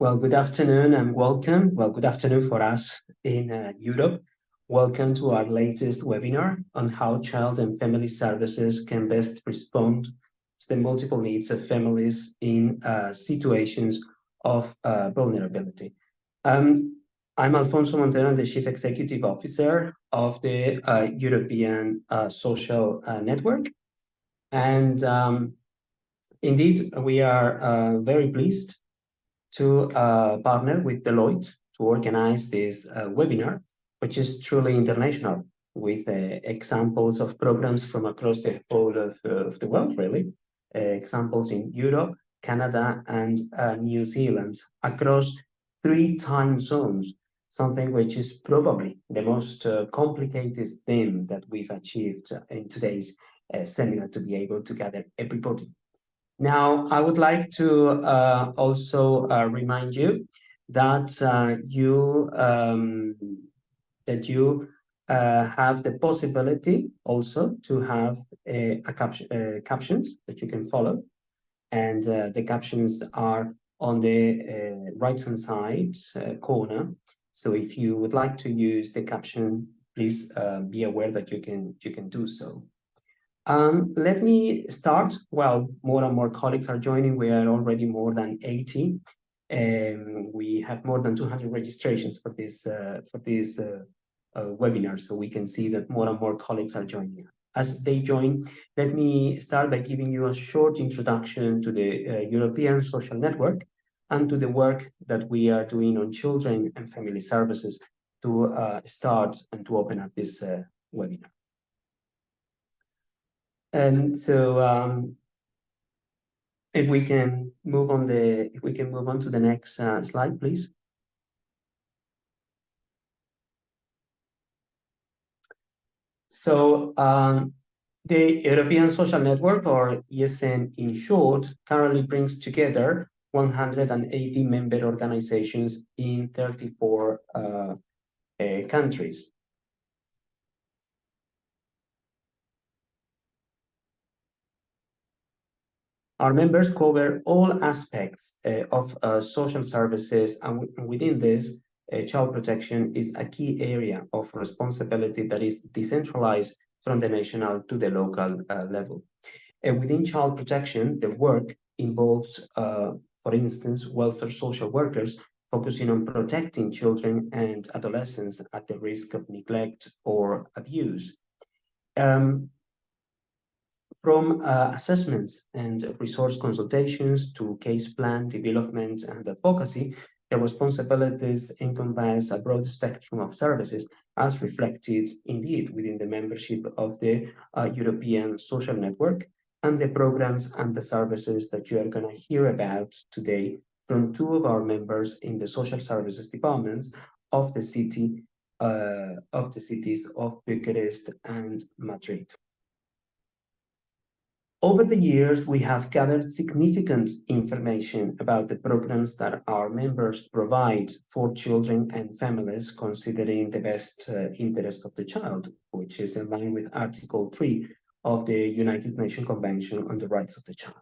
Well, good afternoon and welcome. Well, good afternoon for us in Europe. Welcome to our latest webinar on how child and family services can best respond to the multiple needs of families in situations of vulnerability. I'm Alfonso Montero, I'm the Chief Executive Officer of the European Social Network. And indeed, we are very pleased to partner with Deloitte to organize this webinar, which is truly international, with examples of programs from across the whole of the world, really. Examples in Europe, Canada, and New Zealand, across 3 time zones, something which is probably the most complicated thing that we've achieved in today's seminar, to be able to gather everybody. Now, I would like to also remind you that you have the possibility also to have captions that you can follow, and the captions are on the right-hand side corner. So if you would like to use the caption, please be aware that you can do so. Let me start. Well, more and more colleagues are joining. We are already more than 80. We have more than 200 registrations for this webinar, so we can see that more and more colleagues are joining. As they join, let me start by giving you a short introduction to the European Social Network and to the work that we are doing on children and family services to start and to open up this webinar. And so if we can move on to the next slide, please. So the European Social Network, or ESN in short, currently brings together 180 member organizations in 34 countries. Our members cover all aspects of social services, and within this, child protection is a key area of responsibility that is decentralized from the national to the local level. Within child protection, the work involves, for instance, welfare social workers focusing on protecting children and adolescents at the risk of neglect or abuse. From assessments and resource consultations to case plan development and advocacy, the responsibilities encompass a broad spectrum of services, as reflected indeed within the membership of the European Social Network, and the programs and the services that you are going to hear about today from 2 of our members in the social services departments of the cities of Bucharest and Madrid. Over the years, we have gathered significant information about the programs that our members provide for children and families, considering the best interest of the child, which is in line with Article 3 of the United Nations Convention on the Rights of the Child.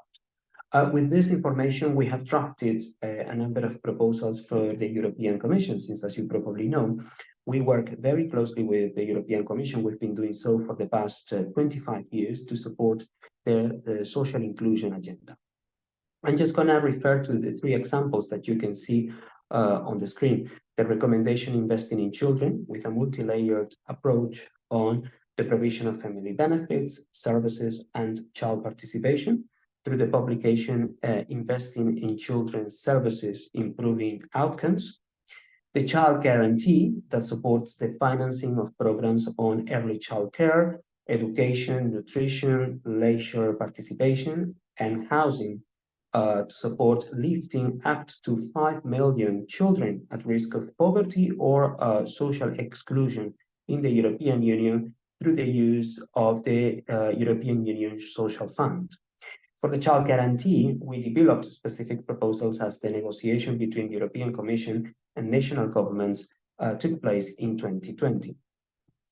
With this information, we have drafted a number of proposals for the European Commission, since, as you probably know, we work very closely with the European Commission. We've been doing so for the past 25 years to support the social inclusion agenda. I'm just going to refer to the 3 examples that you can see on the screen. The recommendation investing in children with a multi-layered approach on the provision of family benefits, services, and child participation, through the publication Investing in Children's Services, Improving Outcomes. The Child Guarantee, that supports the financing of programs on early child care, education, nutrition, leisure participation, and housing to support lifting up to 5 million children at risk of poverty or social exclusion in the European Union through the use of the European Union Social Fund. For the Child Guarantee, we developed specific proposals as the negotiation between the European Commission and national governments took place in 2020.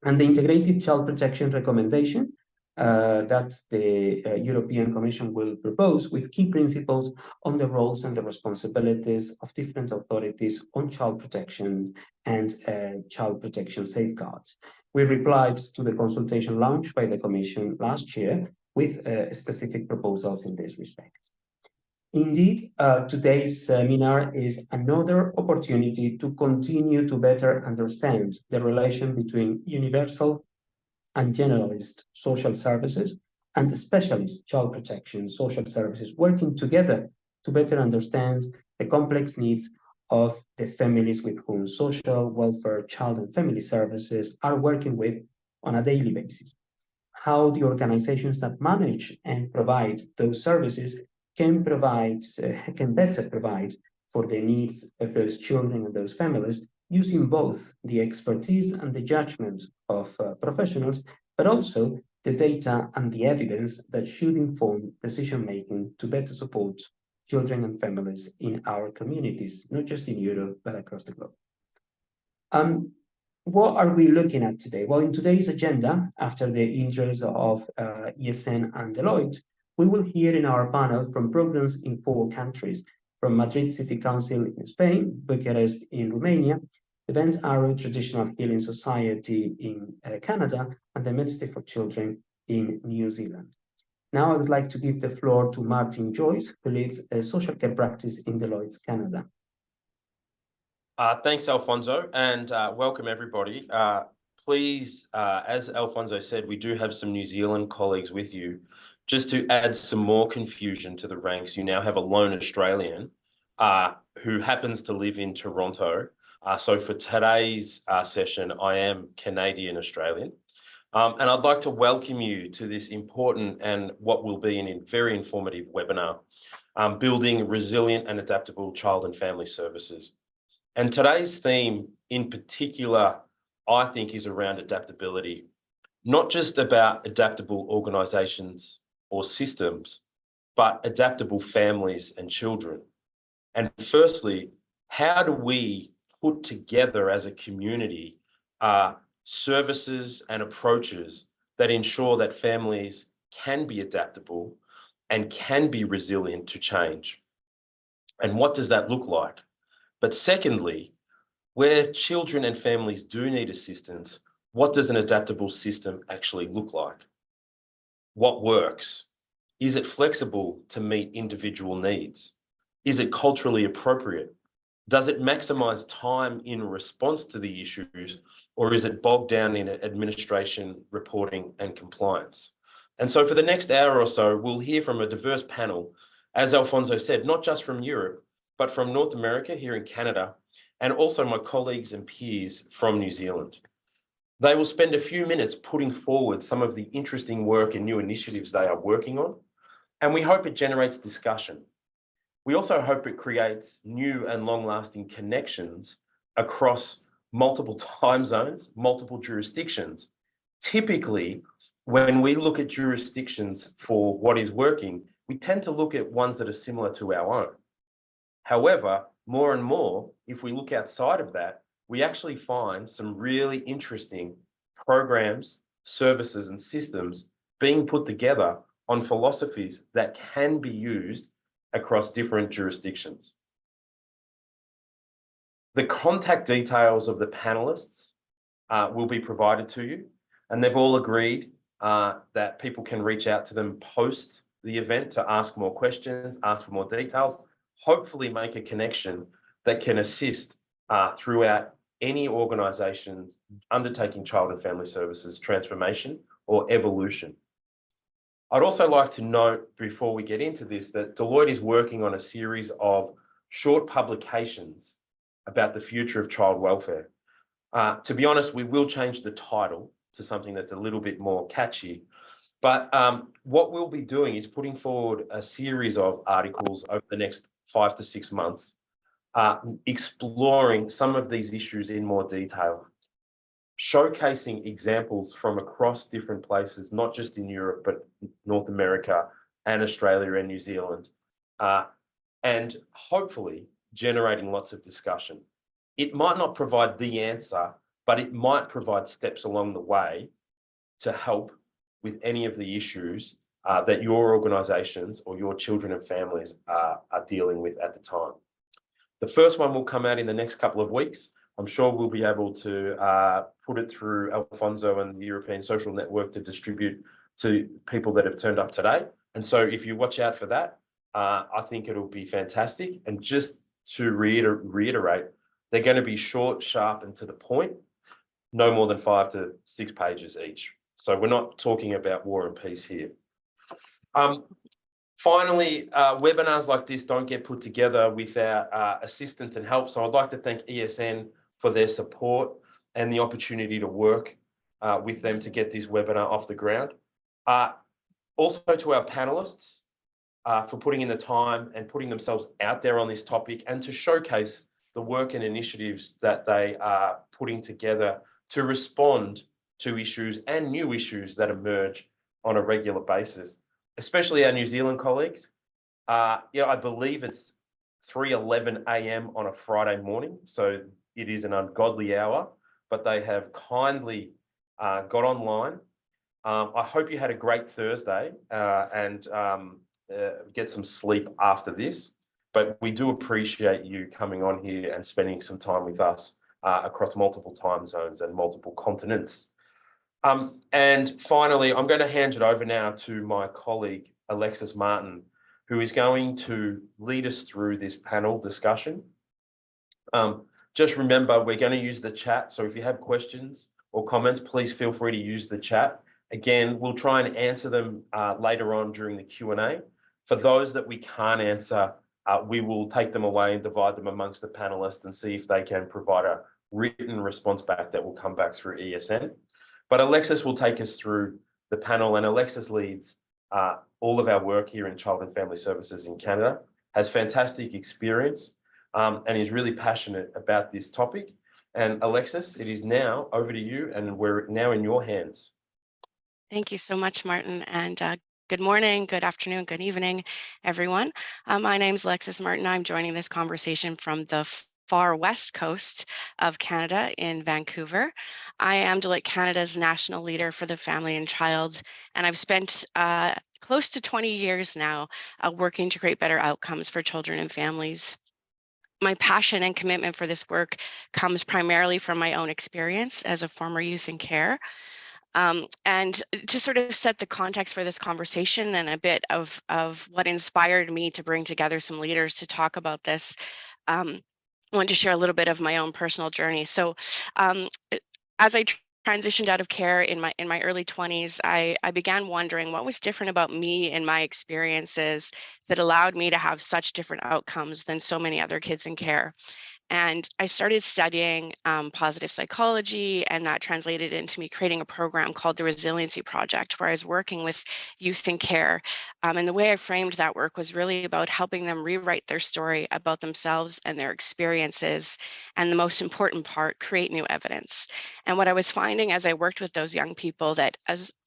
And the Integrated Child Protection Recommendation that the European Commission will propose, with key principles on the roles and the responsibilities of different authorities on child protection and child protection safeguards. We replied to the consultation launched by the Commission last year with specific proposals in this respect. Indeed, today's seminar is another opportunity to continue to better understand the relation between universal and generalist social services and specialist child protection social services working together to better understand the complex needs of the families with whom social welfare, child and family services are working with on a daily basis. How the organizations that manage and provide those services can better provide for the needs of those children and those families using both the expertise and the judgment of professionals, but also the data and the evidence that should inform decision-making to better support children and families in our communities, not just in Europe, but across the globe. What are we looking at today? Well, in today's agenda, after the intros of ESN and Deloitte, we will hear in our panel from programs in 4 countries, from Madrid City Council in Spain, Bucharest in Romania, the Bent Arrow Traditional Healing Society in Canada, and the Ministry for Children in New Zealand. Now I would like to give the floor to Martin Joyce, who leads a social care practice in Deloitte, Canada. Thanks, Alfonso, and welcome everybody. Please, as Alfonso said, we do have some New Zealand colleagues with you. Just to add some more confusion to the ranks, you now have a lone Australian who happens to live in Toronto. So for today's session, I am Canadian Australian. And I'd like to welcome you to this important and what will be a very informative webinar, Building Resilient and Adaptable Child and Family Services. And today's theme in particular, I think, is around adaptability, not just about adaptable organizations or systems, but adaptable families and children. And firstly, how do we put together as a community services and approaches that ensure that families can be adaptable and can be resilient to change? And what does that look like? But secondly, where children and families do need assistance, what does an adaptable system actually look like? What works? Is it flexible to meet individual needs? Is it culturally appropriate? Does it maximize time in response to the issues, or is it bogged down in administration, reporting, and compliance? And so for the next hour or so, we'll hear from a diverse panel, as Alfonso said, not just from Europe, but from North America here in Canada, and also my colleagues and peers from New Zealand. They will spend a few minutes putting forward some of the interesting work and new initiatives they are working on, and we hope it generates discussion. We also hope it creates new and long-lasting connections across multiple time zones, multiple jurisdictions. Typically, when we look at jurisdictions for what is working, we tend to look at ones that are similar to our own. However, more and more, if we look outside of that, we actually find some really interesting programs, services, and systems being put together on philosophies that can be used across different jurisdictions. The contact details of the panelists will be provided to you, and they've all agreed that people can reach out to them post the event to ask more questions, ask for more details, hopefully make a connection that can assist throughout any organisations undertaking child and family services transformation or evolution. I'd also like to note before we get into this that Deloitte is working on a series of short publications about the future of child welfare. To be honest, we will change the title to something that's a little bit more catchy, but what we'll be doing is putting forward a series of articles over the next 5 to 6 months, exploring some of these issues in more detail, showcasing examples from across different places, not just in Europe, but North America and Australia and New Zealand, and hopefully generating lots of discussion. It might not provide the answer, but it might provide steps along the way to help with any of the issues that your organisations or your children and families are dealing with at the time. The first one will come out in the next couple of weeks. I'm sure we'll be able to put it through Alfonso and the European Social Network to distribute to people that have turned up today. And so if you watch out for that, I think it'll be fantastic. And just to reiterate, they're going to be short, sharp, and to the point, no more than 5 to 6 pages each. So we're not talking about war and peace here. Finally, webinars like this don't get put together without assistance and help. So I'd like to thank ESN for their support and the opportunity to work with them to get this webinar off the ground. Also to our panelists for putting in the time and putting themselves out there on this topic, and to showcase the work and initiatives that they are putting together to respond to issues and new issues that emerge on a regular basis. Especially our New Zealand colleagues. I believe it's 3:11 a.m. on a Friday morning, so it is an ungodly hour, but they have kindly got online. I hope you had a great Thursday and get some sleep after this, but we do appreciate you coming on here and spending some time with us across multiple time zones and multiple continents. And finally, I'm going to hand it over now to my colleague, Alexis Martin, who is going to lead us through this panel discussion. Just remember, we're going to use the chat. So if you have questions or comments, please feel free to use the chat. Again, we'll try and answer them later on during the Q&A. For those that we can't answer, we will take them away and divide them amongst the panelists and see if they can provide a written response back that will come back through ESN. But Alexis will take us through the panel, and Alexis leads all of our work here in Child and Family Services in Canada, has fantastic experience, and is really passionate about this topic. And Alexis, it is now over to you, and we're now in your hands. Thank you so much, Martin, and good morning, good afternoon, good evening, everyone. My name is Alexis Martin. I'm joining this conversation from the far west coast of Canada in Vancouver. I am Deloitte Canada's national leader for the family and child, and I've spent close to 20 years now working to create better outcomes for children and families. My passion and commitment for this work comes primarily from my own experience as a former youth in care. And to sort of set the context for this conversation and a bit of what inspired me to bring together some leaders to talk about this, I want to share a little bit of my own personal journey. So as I transitioned out of care in my early 20s, I began wondering what was different about me and my experiences that allowed me to have such different outcomes than so many other kids in care. And I started studying positive psychology, and that translated into me creating a program called the Resiliency Project, where I was working with youth in care. And the way I framed that work was really about helping them rewrite their story about themselves and their experiences. And the most important part, create new evidence. And what I was finding as I worked with those young people, that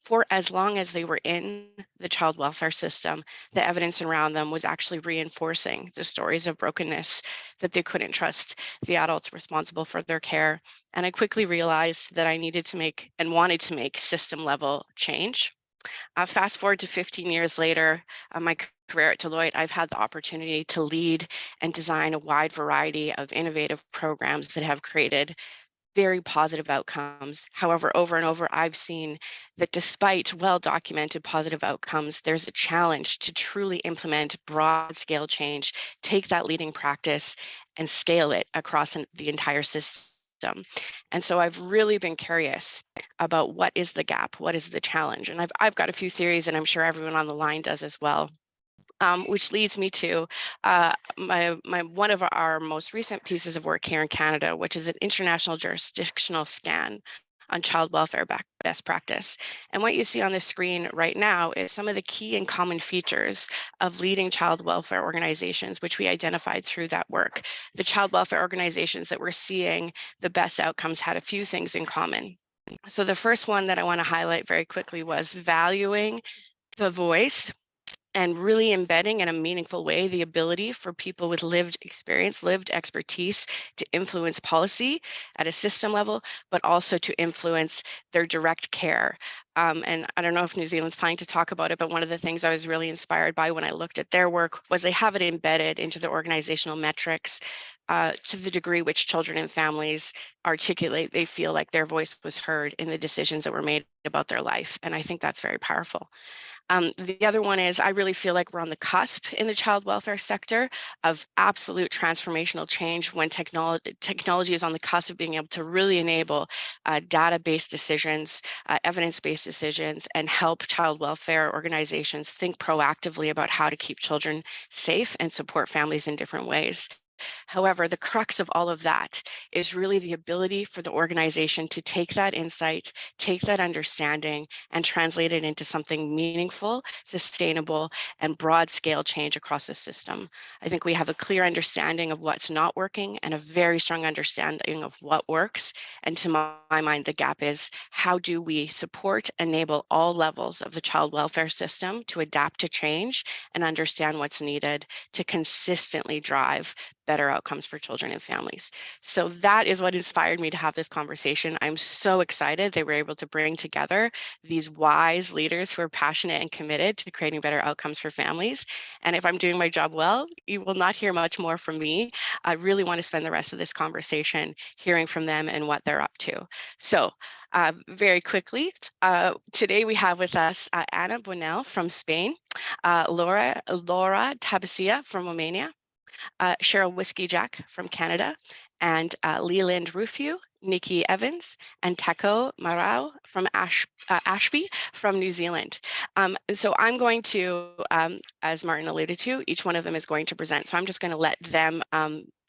for as long as they were in the child welfare system, the evidence around them was actually reinforcing the stories of brokenness, that they couldn't trust the adults responsible for their care. And I quickly realized that I needed to make and wanted to make system level change. Fast forward to 15 years later, my career at Deloitte, I've had the opportunity to lead and design a wide variety of innovative programs that have created very positive outcomes. However, over and over, I've seen that despite well-documented positive outcomes, there's a challenge to truly implement broad-scale change, take that leading practice and scale it across the entire system. And so I've really been curious about what is the gap, what is the challenge? And I've got a few theories, and I'm sure everyone on the line does as well. Which leads me to one of our most recent pieces of work here in Canada, which is an international jurisdictional scan on child welfare best practice. And what you see on the screen right now is some of the key and common features of leading child welfare organizations, which we identified through that work. The child welfare organizations that we're seeing the best outcomes had a few things in common. So the first one that I want to highlight very quickly was valuing the voice and really embedding in a meaningful way the ability for people with lived experience, lived expertise to influence policy at a system level, but also to influence their direct care. And I don't know if New Zealand's planning to talk about it, but one of the things I was really inspired by when I looked at their work was they have it embedded into the organizational metrics to the degree which children and families articulate they feel like their voice was heard in the decisions that were made about their life. And I think that's very powerful. The other one is I really feel like we're on the cusp in the child welfare sector of absolute transformational change when technology is on the cusp of being able to really enable data-based decisions, evidence-based decisions, and help child welfare organizations think proactively about how to keep children safe and support families in different ways. However, the crux of all of that is really the ability for the organization to take that insight, take that understanding, and translate it into something meaningful, sustainable, and broad scale change across the system. I think we have a clear understanding of what's not working and a very strong understanding of what works. And to my mind, the gap is how do we support, enable all levels of the child welfare system to adapt to change and understand what's needed to consistently drive better outcomes for children and families. So that is what inspired me to have this conversation. I'm so excited they were able to bring together these wise leaders who are passionate and committed to creating better outcomes for families. And if I'm doing my job well, you will not hear much more from me. I really want to spend the rest of this conversation hearing from them and what they're up to. So very quickly, today we have with us Ana Bonell from Spain, Laura Tabasia from Romania, Cheryl Whiskey Jack from Canada, and Leland Rufio, Nikki Evans, and Kako Marau from Ashby from New Zealand. So I'm going to, as Martin alluded to, each one of them is going to present. So I'm just going to let them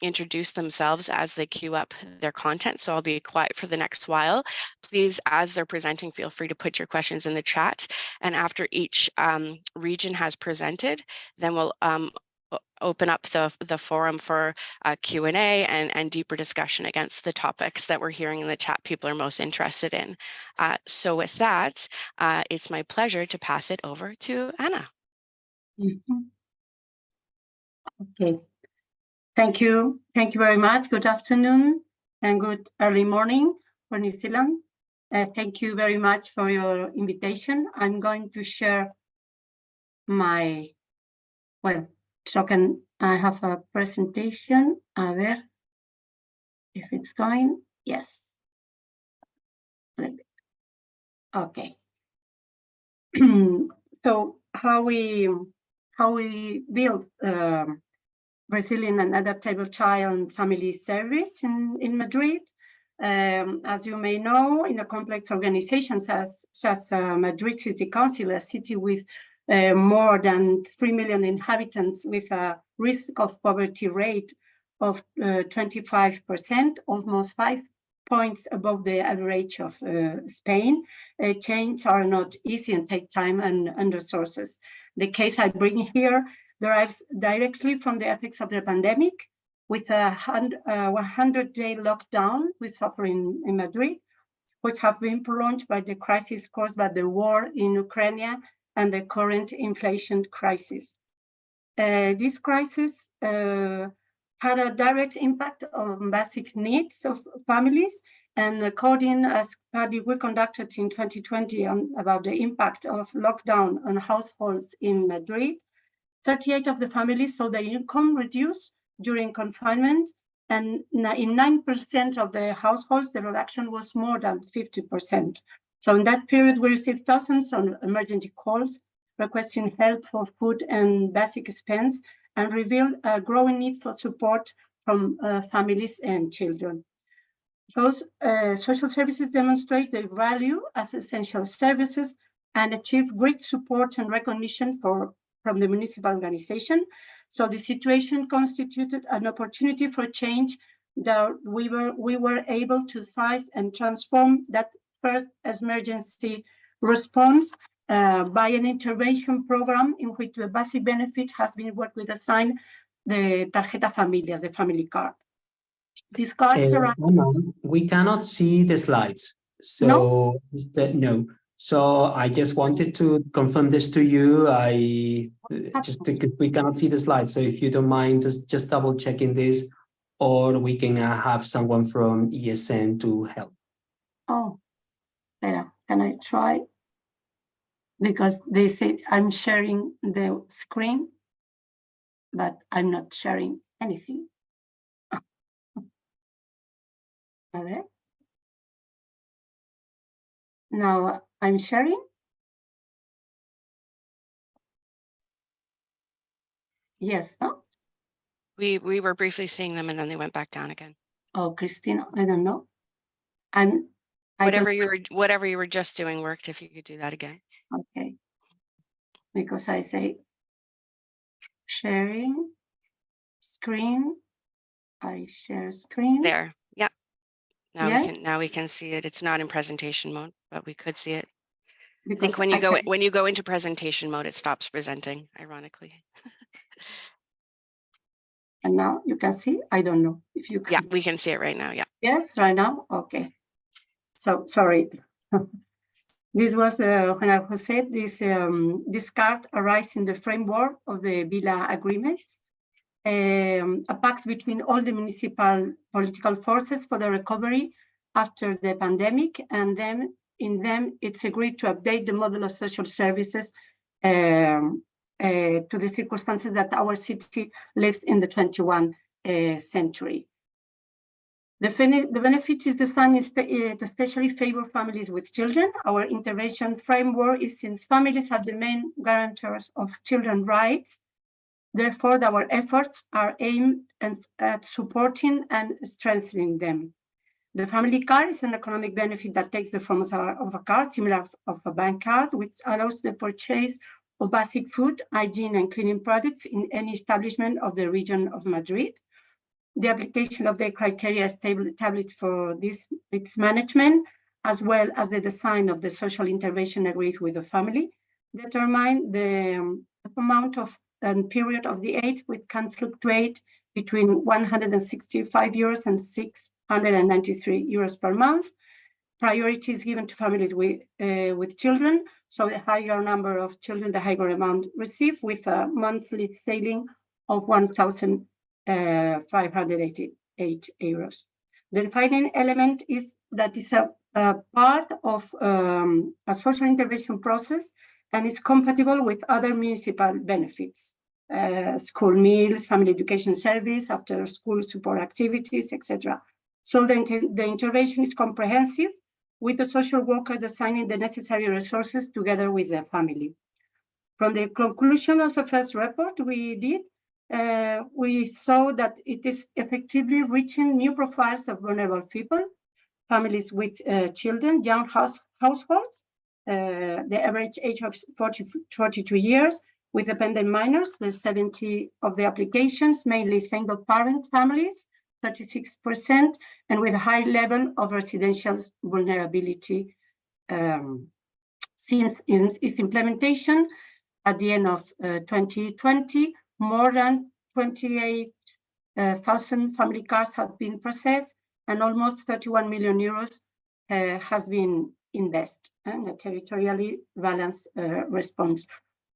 introduce themselves as they queue up their content. So I'll be quiet for the next while. Please, as they're presenting, feel free to put your questions in the chat. And after each region has presented, then we'll open up the forum for Q&A and deeper discussion against the topics that we're hearing in the chat people are most interested in. So with that, it's my pleasure to pass it over to Ana. Okay. Thank you. Thank you very much. Good afternoon and good early morning for New Zealand. Thank you very much for your invitation. I'm going to share my, so I have a presentation. A ver if it's going. Yes. Okay. So how we build resilient and adaptable child and family service in Madrid. As you may know, in a complex organization such as Madrid City Council, a city with more than 3 million inhabitants with a risk of poverty rate of 25%, almost 5 points above the average of Spain. Change are not easy and take time and resources. The case I bring here derives directly from the effects of the pandemic, with a 100-day lockdown we suffer in Madrid, which have been prolonged by the crisis caused by the war in Ukraine and the current inflation crisis. This crisis had a direct impact on basic needs of families, and according to a study we conducted in 2020 about the impact of lockdown on households in Madrid, 38 of the families saw their income reduced during confinement, and in 9% of the households, the reduction was more than 50%. So in that period, we received thousands of emergency calls requesting help for food and basic expense, and revealed a growing need for support from families and children. Those social services demonstrate their value as essential services and achieve great support and recognition from the municipal organization. So the situation constituted an opportunity for change that we were able to size and transform that first emergency response by an intervention program in which the basic benefit has been what we assign the Tarjeta Familias, the family card. These cards are... we cannot see the slides. So, no? No. So I just wanted to confirm this to you. Just because we cannot see the slides, so if you don't mind, just double checking this, or we can have someone from ESN to help. Oh, yeah. Can I try? Because they say I'm sharing the screen, but I'm not sharing anything. Okay. Now I'm sharing. Yes, no? We were briefly seeing them and then they went back down again. Oh, Christina, I don't know. Whatever you were just doing worked, if you could do that again. Okay. Because I say sharing screen. I share screen. There. Yeah. Now Yes. we can see it. It's not in presentation mode, but we could see it. Because I think when you go into presentation mode, it stops presenting, ironically. And now you can see. I don't know if you can. Yeah, we can see it right now. Yeah. Yes, right now. Okay. So sorry. This was when I was said this card arises in the framework of the Villa Agreement, a pact between all the municipal political forces for the recovery after the pandemic, and then in them it's agreed to update the model of social services to the circumstances that our city lives in the 21st century. The benefit is designed to especially favor families with children. Our intervention framework is since families are the main guarantors of children's rights. Therefore, our efforts are aimed at supporting and strengthening them. The family card is an economic benefit that takes the form of a card, similar of a bank card, which allows the purchase of basic food, hygiene, and cleaning products in any establishment of the region of Madrid. The application of the criteria established for its management, as well as the design of the social intervention agreed with the family, determine the amount of and period of the aid, which can fluctuate between 165 euros and 693 euros per month. Priority is given to families with children, so the higher number of children, the higher amount received, with a monthly ceiling of 1,588 euros. The defining element is that it's a part of a social intervention process and is compatible with other municipal benefits, school meals, family education service, after school support activities, etc. So the intervention is comprehensive, with the social worker designing the necessary resources together with the family. From the conclusion of the first report we did, we saw that it is effectively reaching new profiles of vulnerable people, families with children, young households, the average age of 42 years, with dependent minors, the 70% of the applications, mainly single parent families, 36%, and with a high level of residential vulnerability. Since its implementation at the end of 2020, more than 28,000 family cards have been processed, and almost 31 million euros has been invested in a territorially balanced response.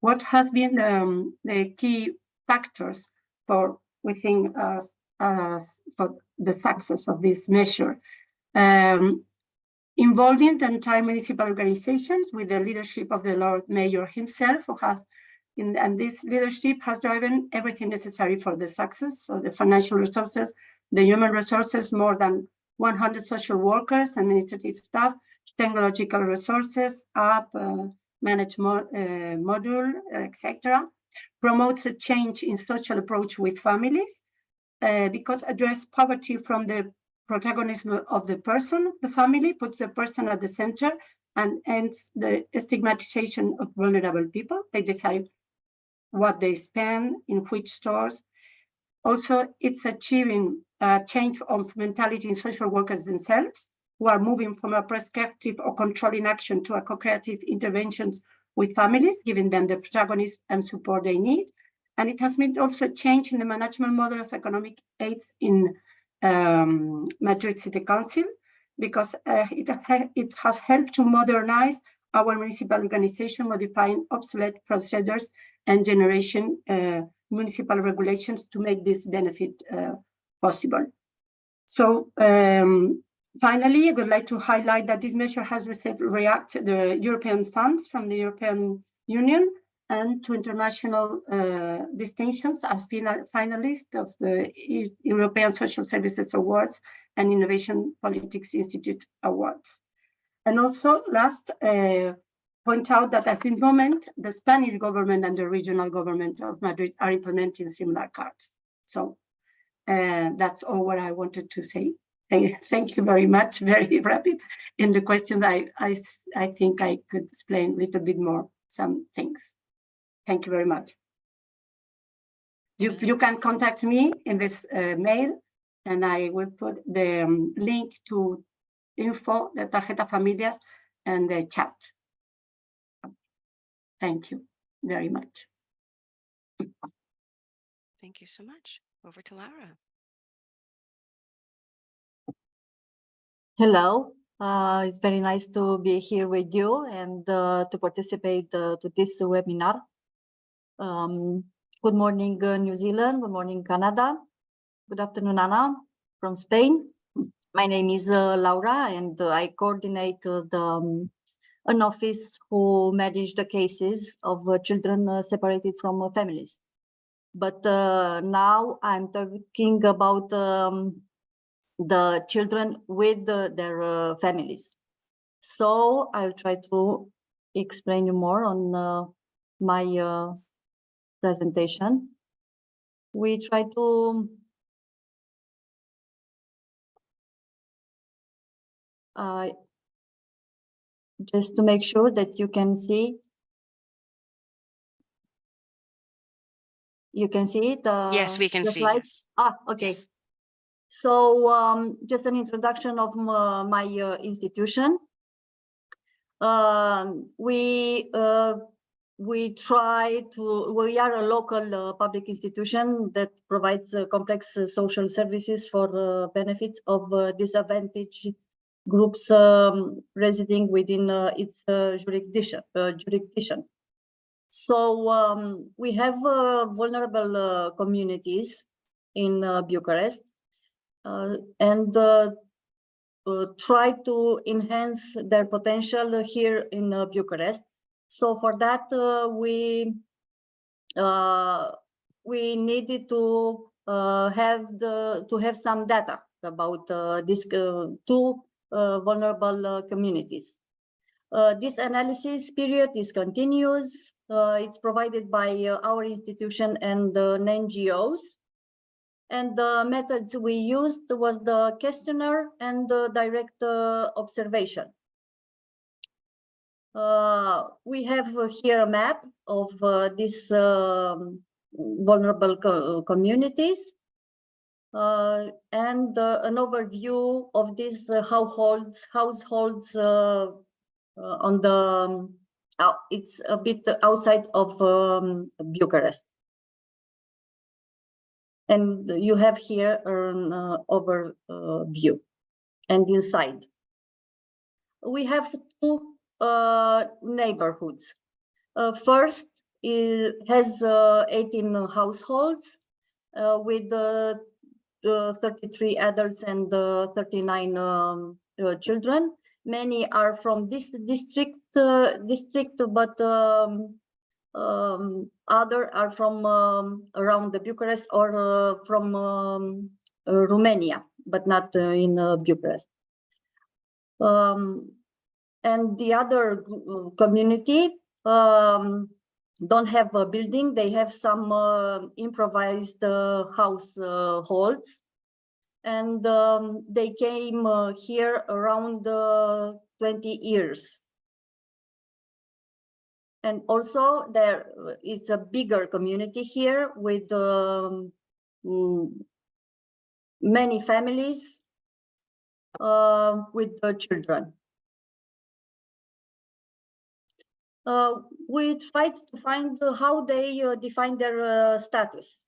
What has been the key factors for, we think, for the success of this measure? Involving the entire municipal organizations with the leadership of the Lord Mayor himself, who has, and this leadership has driven everything necessary for the success. So the financial resources, the human resources, more than 100 social workers, administrative staff, technological resources, app, managed module, etc. Promotes a change in social approach with families, because address poverty from the protagonism of the person, the family, puts the person at the center, and ends the stigmatization of vulnerable people. They decide what they spend, in which stores. Also, it's achieving a change of mentality in social workers themselves, who are moving from a prescriptive or controlling action to a co-creative interventions with families, giving them the protagonism and support they need. And it has made also a change in the management model of economic aids in Madrid City Council, because it has helped to modernize our municipal organization modifying obsolete procedures and generation municipal regulations to make this benefit possible. So finally, I would like to highlight that this measure has received the European funds from the European Union and two international distinctions as finalist of the European Social Services Awards and Innovation Politics Institute Awards. And also, last, point out that at the moment, the Spanish government and the regional government of Madrid are implementing similar cards. So that's all what I wanted to say. Thank you very much, very rapid. In the questions, I think I could explain a little bit more some things. Thank you very much. You can contact me in this mail, and I will put the link to info, the Tarjeta Familias, and the chat. Thank you very much. Thank you so much. Over to Laura. Hello, it's very nice to be here with you and to participate to this webinar. Good morning, New Zealand. Good morning, Canada. Good afternoon, Anna from Spain. My name is Laura, and I coordinate an office who manage the cases of children separated from families. But now I'm talking about the children with their families. So I'll try to explain you more on my presentation. We try to just to make sure that you can see. You can see it? Yes, we can see. Slides? Yes. Okay. Yes. So just an introduction of my institution. We are a local public institution that provides complex social services for benefits of disadvantaged groups residing within its jurisdiction. So we have vulnerable communities in Bucharest and try to enhance their potential here in Bucharest. So for that, we needed to have some data about these two vulnerable communities. This analysis period is continuous. It's provided by our institution and NGOs. And the methods we used was the questionnaire and the direct observation. We have here a map of these vulnerable communities and an overview of these households on the, it's a bit outside of Bucharest. And you have here an overview and inside. We have two neighborhoods. First, it has 18 households with 33 adults and 39 children. Many are from this district, but other are from around the Bucharest or from Romania, but not in Bucharest. And the other community don't have a building. They have some improvised households. And they came here around 20 years. And also there is a bigger community here with many families with children. We tried to find how they define their status.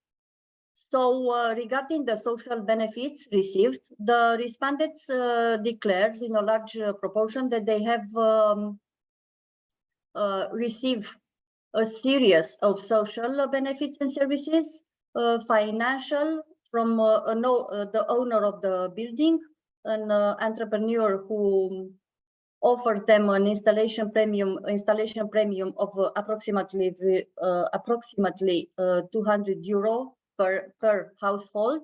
So regarding the social benefits received, the respondents declared in a large proportion that they have receive a series of social benefits and services, financial from the owner of the building, an entrepreneur who offers them an installation premium of approximately €200 per household,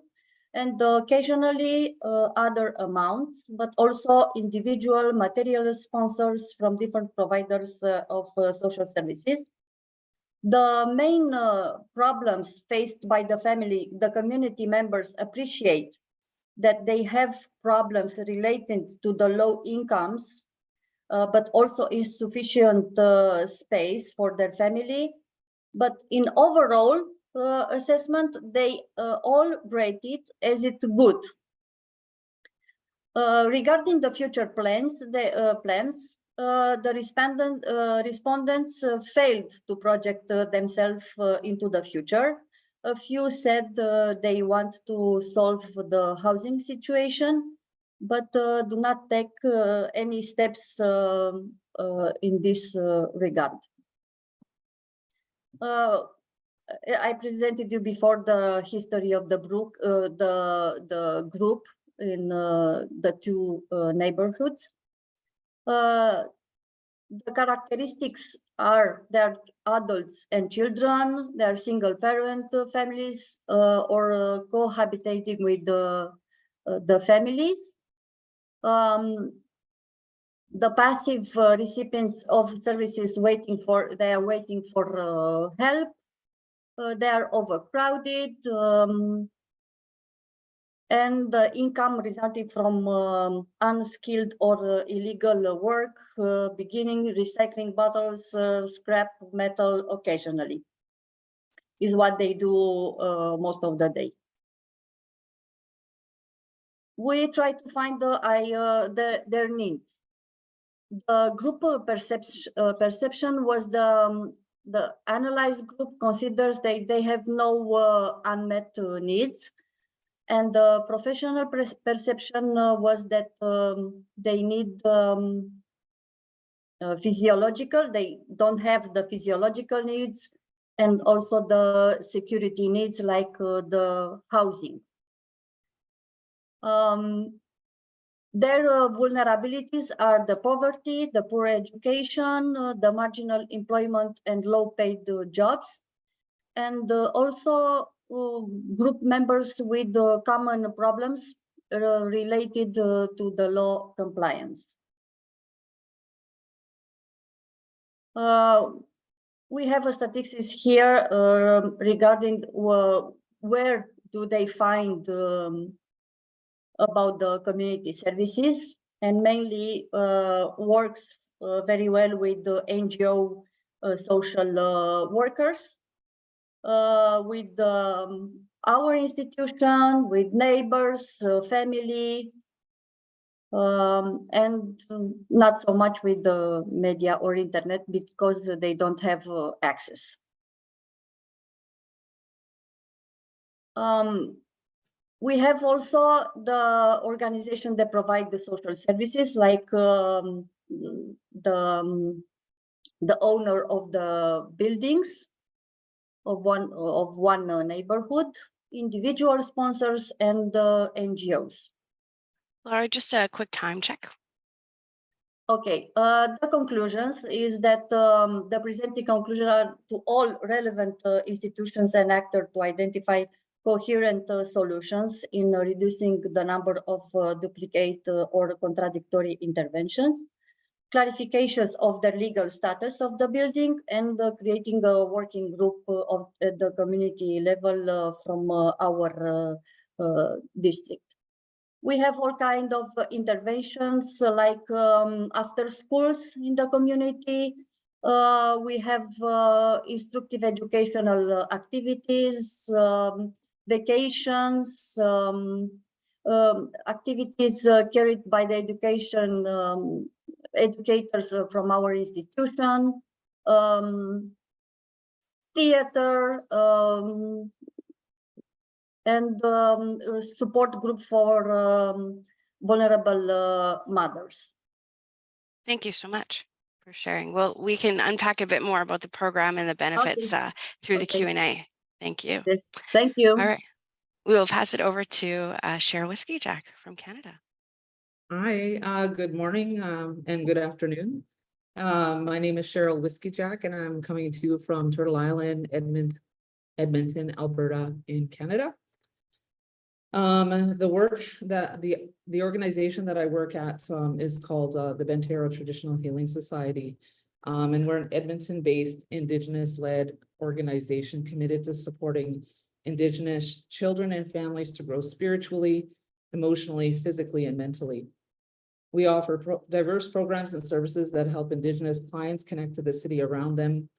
and occasionally other amounts, but also individual material sponsors from different providers of social services. The main problems faced by the community members appreciate that they have problems related to the low incomes, but also insufficient space for their family. But in overall assessment, they all rate it as it's good. Regarding the future plans, the respondents failed to project themselves into the future. A few said they want to solve the housing situation, but do not take any steps in this regard. I presented you before the history of the group in the two neighborhoods. The characteristics are they're adults and children, they're single parent families or cohabitating with the families. The passive recipients of services they are waiting for help. They are overcrowded, and the income resulting from unskilled or illegal work, beginning recycling bottles, scrap metal occasionally, is what they do most of the day. We try to find their needs. The group perception was the analyzed group considers they have no unmet needs, and the professional perception was that they need physiological, they don't have the physiological needs, and also the security needs like the housing. Their vulnerabilities are the poverty, the poor education, the marginal employment and low-paid jobs, and also group members with common problems related to the law compliance. We have a statistics here regarding where do they find about the community services, and mainly works very well with the NGO social workers, with our institution, with neighbors, family, and not so much with the media or internet because they don't have access. We have also the organization that provide the social services, like the owner of the buildings of one neighborhood, individual sponsors, and NGOs. Laura, just a quick time check. Okay, the conclusions is that the presenting conclusions are to all relevant institutions and actors to identify coherent solutions in reducing the number of duplicate or contradictory interventions, clarifications of the legal status of the building, and creating a working group at the community level from our district. We have all kinds of interventions like after schools in the community. We have instructive educational activities, vacations, activities carried by the educators from our institution, theater, and support group for vulnerable mothers. Thank you so much. for sharing. Well, we can unpack a bit more about the program and the benefits through the Q&A. Thank you. Yes, thank you. All right. We will pass it over to Cheryl Whiskey-Jack from Canada. Hi, good morning and good afternoon. My name is Cheryl Whiskey-Jack, and I'm coming to you from Turtle Island, Edmonton, Alberta in Canada. The work that the organization that I work at is called the Bentero Traditional Healing Society. And we're an Edmonton-based Indigenous-led organization committed to supporting Indigenous children and families to grow spiritually, emotionally, physically, and mentally. We offer diverse programs and services that help Indigenous clients connect to the city around them,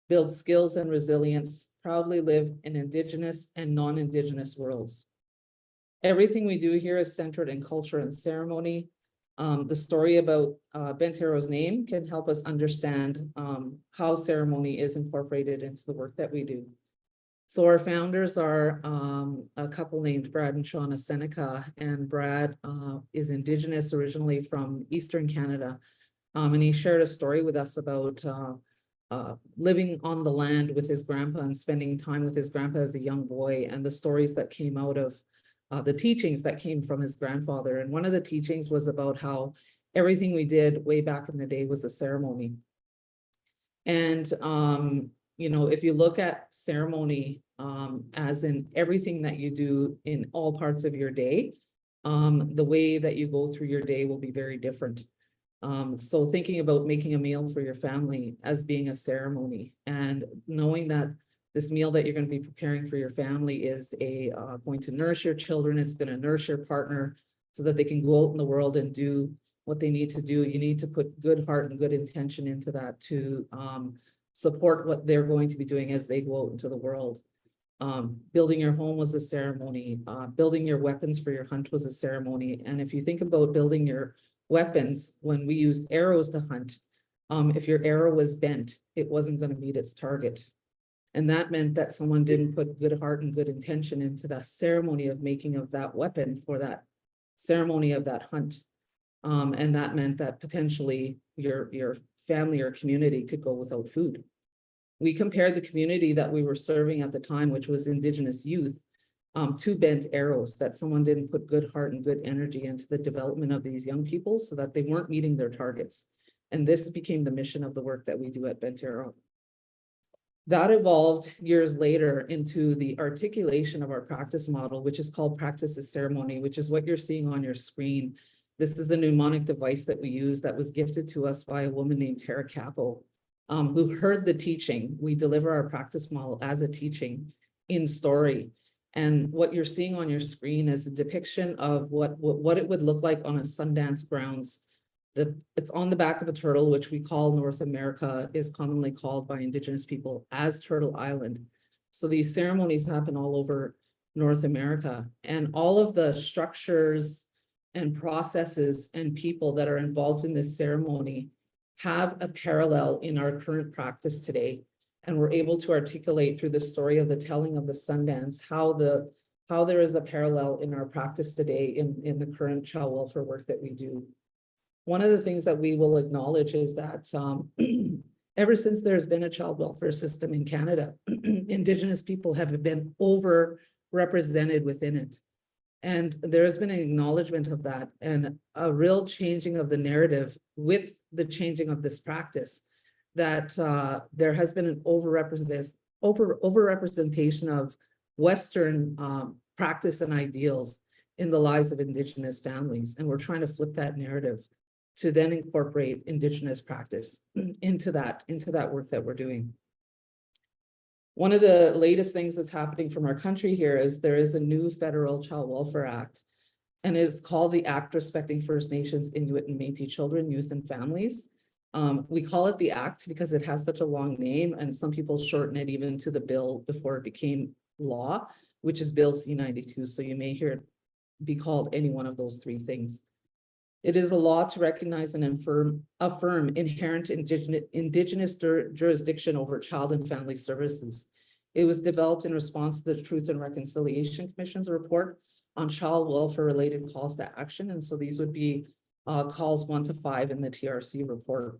build skills and resilience, proudly live in Indigenous and non-Indigenous worlds. Everything we do here is centered in culture and ceremony. The story about Bentero's name can help us understand how ceremony is incorporated into the work that we do. So our founders are a couple named Brad and Shauna Seneca, and Brad is Indigenous originally from Eastern Canada. And he shared a story with us about living on the land with his grandpa and spending time with his grandpa as a young boy, and the stories that came out of the teachings that came from his grandfather. And one of the teachings was about how everything we did way back in the day was a ceremony. And you know, if you look at ceremony as in everything that you do in all parts of your day, the way that you go through your day will be very different. So thinking about making a meal for your family as being a ceremony, and knowing that this meal that you're going to be preparing for your family is going to nourish your children, it's going to nourish your partner so that they can go out in the world and do what they need to do. You need to put good heart and good intention into that to support what they're going to be doing as they go out into the world. Building your home was a ceremony. Building your weapons for your hunt was a ceremony. And if you think about building your weapons, when we used arrows to hunt, if your arrow was bent, it wasn't going to meet its target. And that meant that someone didn't put good heart and good intention into the ceremony of making of that weapon for that ceremony of that hunt. And that meant that potentially your family or community could go without food. We compared the community that we were serving at the time, which was Indigenous youth, to bent arrows, that someone didn't put good heart and good energy into the development of these young people so that they weren't meeting their targets. And this became the mission of the work that we do at Bentero. That evolved years later into the articulation of our practice model, which is called Practice as Ceremony, which is what you're seeing on your screen. This is a mnemonic device that we use that was gifted to us by a woman named Tara Capo, who heard the teaching. We deliver our practice model as a teaching in story. And what you're seeing on your screen is a depiction of what it would look like on a Sundance grounds. It's on the back of a turtle, which we call North America, is commonly called by Indigenous people as Turtle Island. So these ceremonies happen all over North America, and all of the structures and processes and people that are involved in this ceremony have a parallel in our current practice today. And we're able to articulate through the story of the telling of the Sundance how there is a parallel in our practice today in the current child welfare work that we do. One of the things that we will acknowledge is that ever since there's been a child welfare system in Canada, Indigenous people have been overrepresented within it. And there has been an acknowledgement of that and a real changing of the narrative with the changing of this practice, that there has been an overrepresentation of Western practice and ideals in the lives of Indigenous families. And we're trying to flip that narrative to then incorporate Indigenous practice into that work that we're doing. One of the latest things that's happening from our country here is there is a new federal Child Welfare Act, and it's called the Act Respecting First Nations, Inuit, and Métis Children, Youth, and Families. We call it the Act because it has such a long name, and some people shorten it even to the bill before it became law, which is Bill C-92. So you may hear it be called any one of those three things. It is a law to recognize and affirm inherent Indigenous jurisdiction over child and family services. It was developed in response to the Truth and Reconciliation Commission's report on child welfare related calls to action. And so these would be calls 1 to 5 in the TRC report.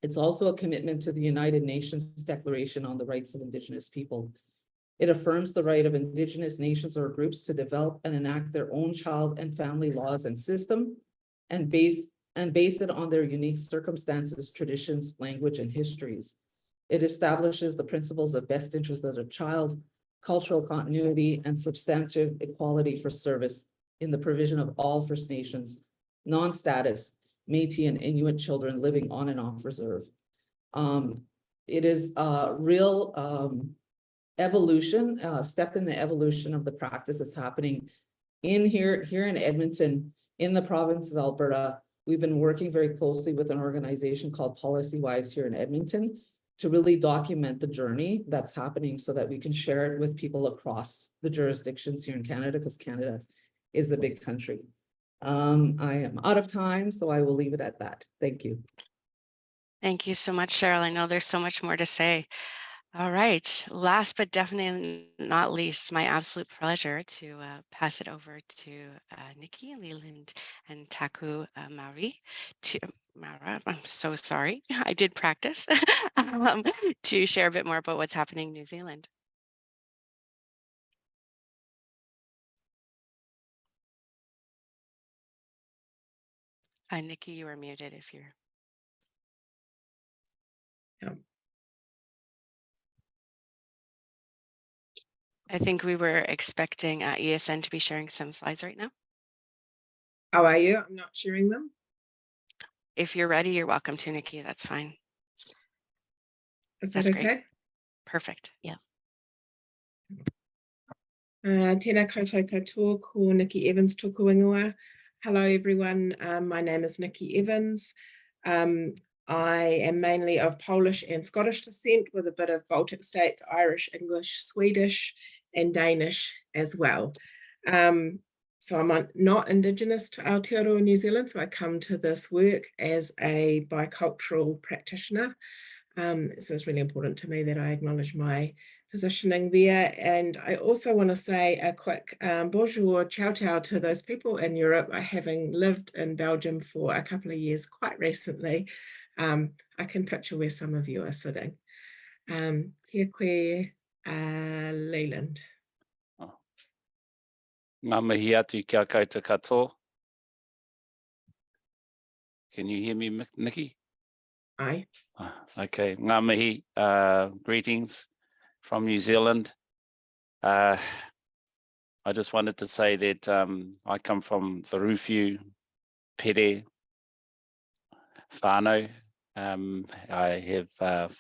It's also a commitment to the United Nations Declaration on the Rights of Indigenous People. It affirms the right of Indigenous nations or groups to develop and enact their own child and family laws and system, and base it on their unique circumstances, traditions, language, and histories. It establishes the principles of best interest of the child, cultural continuity, and substantive equality for service in the provision of all First Nations, non-status, Métis and Inuit children living on and off reserve. It is a real evolution, step in the evolution of the practice that's happening here in Edmonton, in the province of Alberta. We've been working very closely with an organization called Policy Wise here in Edmonton to really document the journey that's happening so that we can share it with people across the jurisdictions here in Canada, because Canada is a big country. I am out of time, so I will leave it at that. Thank you. Thank you so much, Cheryl. I know there's so much more to say. All right, last but definitely not least, my absolute pleasure to pass it over to Nikki, Leland, and Taku Maori. Mara, I'm so sorry, I did practice, to share a bit more about what's happening in New Zealand. Nikki, you are muted if you're. Yeah. I think we were expecting ESN to be sharing some slides right now. How are you? I'm not sharing them. If you're ready, you're welcome to, Nikki. That's fine. Is that That's okay? great. Perfect. Yeah. Tēnā koutou katoa, ko Nikki Evans tōku ingoa. Hello everyone, my name is Nikki Evans. I am mainly of Polish and Scottish descent with a bit of Baltic states, Irish, English, Swedish and Danish as well. So I'm not Indigenous to Aotearoa New Zealand, so I come to this work as a bicultural practitioner. So it's really important to me that I acknowledge my positioning there. And I also want to say a quick bonjour, ciao ciao to those people in Europe. Having lived in Belgium for a couple of years quite recently, I can picture where some of you are sitting. Here koe, Leland. Ngā mihi atu kia koutou katoa. Can you hear me, Nikki? Aye. Okay, ngā mihi, greetings from New Zealand. I just wanted to say that I come from the Rūwhiu, Pere, whānau. I have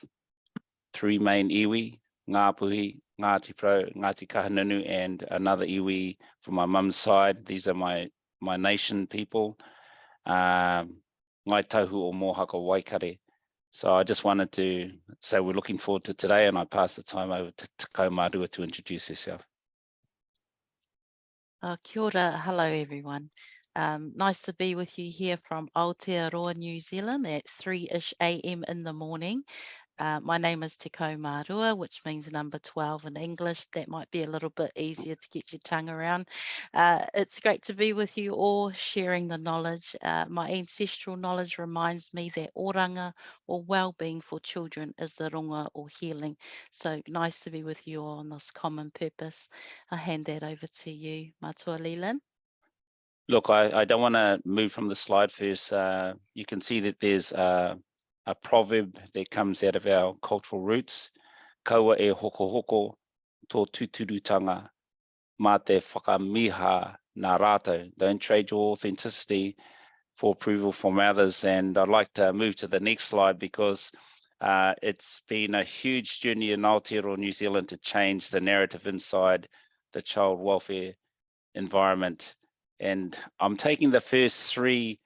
3 main iwi, Ngāpuhi, Ngāti Pro, Ngāti Kahanunu, and another iwi from my mum's side. These are my nation people. Ngai tauhu o Mohaka Waikare. So I just wanted to say we're looking forward to today, and I pass the time over to Takau Marua to introduce herself. Kia ora, hello everyone. Nice to be with you here from Aotearoa, New Zealand at 3-ish a.m. in the morning. My name is Te Kau Marua, which means number 12 in English. That might be a little bit easier to get your tongue around. It's great to be with you all, sharing the knowledge. My ancestral knowledge reminds me that oranga or well-being for children is the runga or healing. So nice to be with you all on this common purpose. I'll hand that over to you, Matua Leland. Look, I don't want to move from the slide first. You can see that there's a proverb that comes out of our cultural roots. Kaua e hoko hoko tō tuturutanga, mā te whakamiha nā rātou. Don't trade your authenticity for approval from others. And I'd like to move to the next slide because it's been a huge journey in Aotearoa New Zealand to change the narrative inside the child welfare environment. And I'm taking the first 3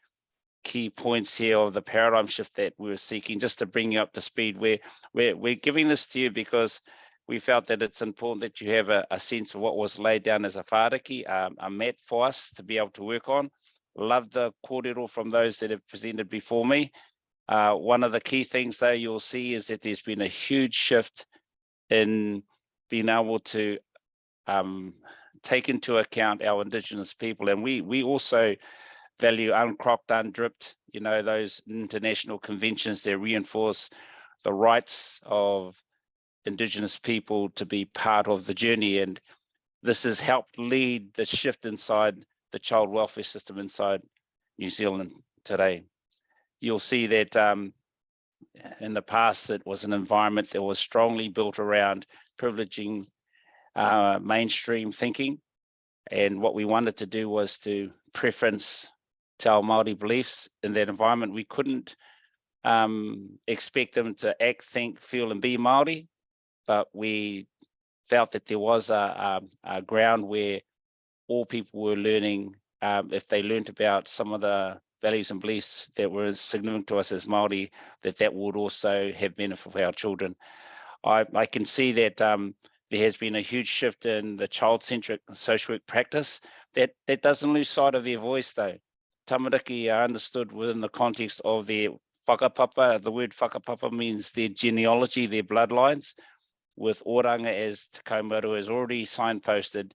key points here of the paradigm shift that we were seeking, just to bring you up to speed. We're giving this to you because we felt that it's important that you have a sense of what was laid down as a whāriki, a map for us to be able to work on. Love the kōrero from those that have presented before me. One of the key things though you'll see is that there's been a huge shift in being able to take into account our Indigenous people, and we also value uncropped, undripped, you know, those international conventions that reinforce the rights of Indigenous people to be part of the journey. And this has helped lead the shift inside the child welfare system inside New Zealand today. You'll see that in the past, it was an environment that was strongly built around privileging mainstream thinking. And what we wanted to do was to preference to our Māori beliefs in that environment. We couldn't expect them to act, think, feel, and be Māori, but we felt that there was a ground where all people were learning, if they learned about some of the values and beliefs that were significant to us as Māori, that would also have benefit for our children. I can see that there has been a huge shift in the child-centric social work practice that doesn't lose sight of their voice though. Tamariki are understood within the context of their whakapapa. The word whakapapa means their genealogy, their bloodlines, with oranga, as Te Kaumarua has already signposted,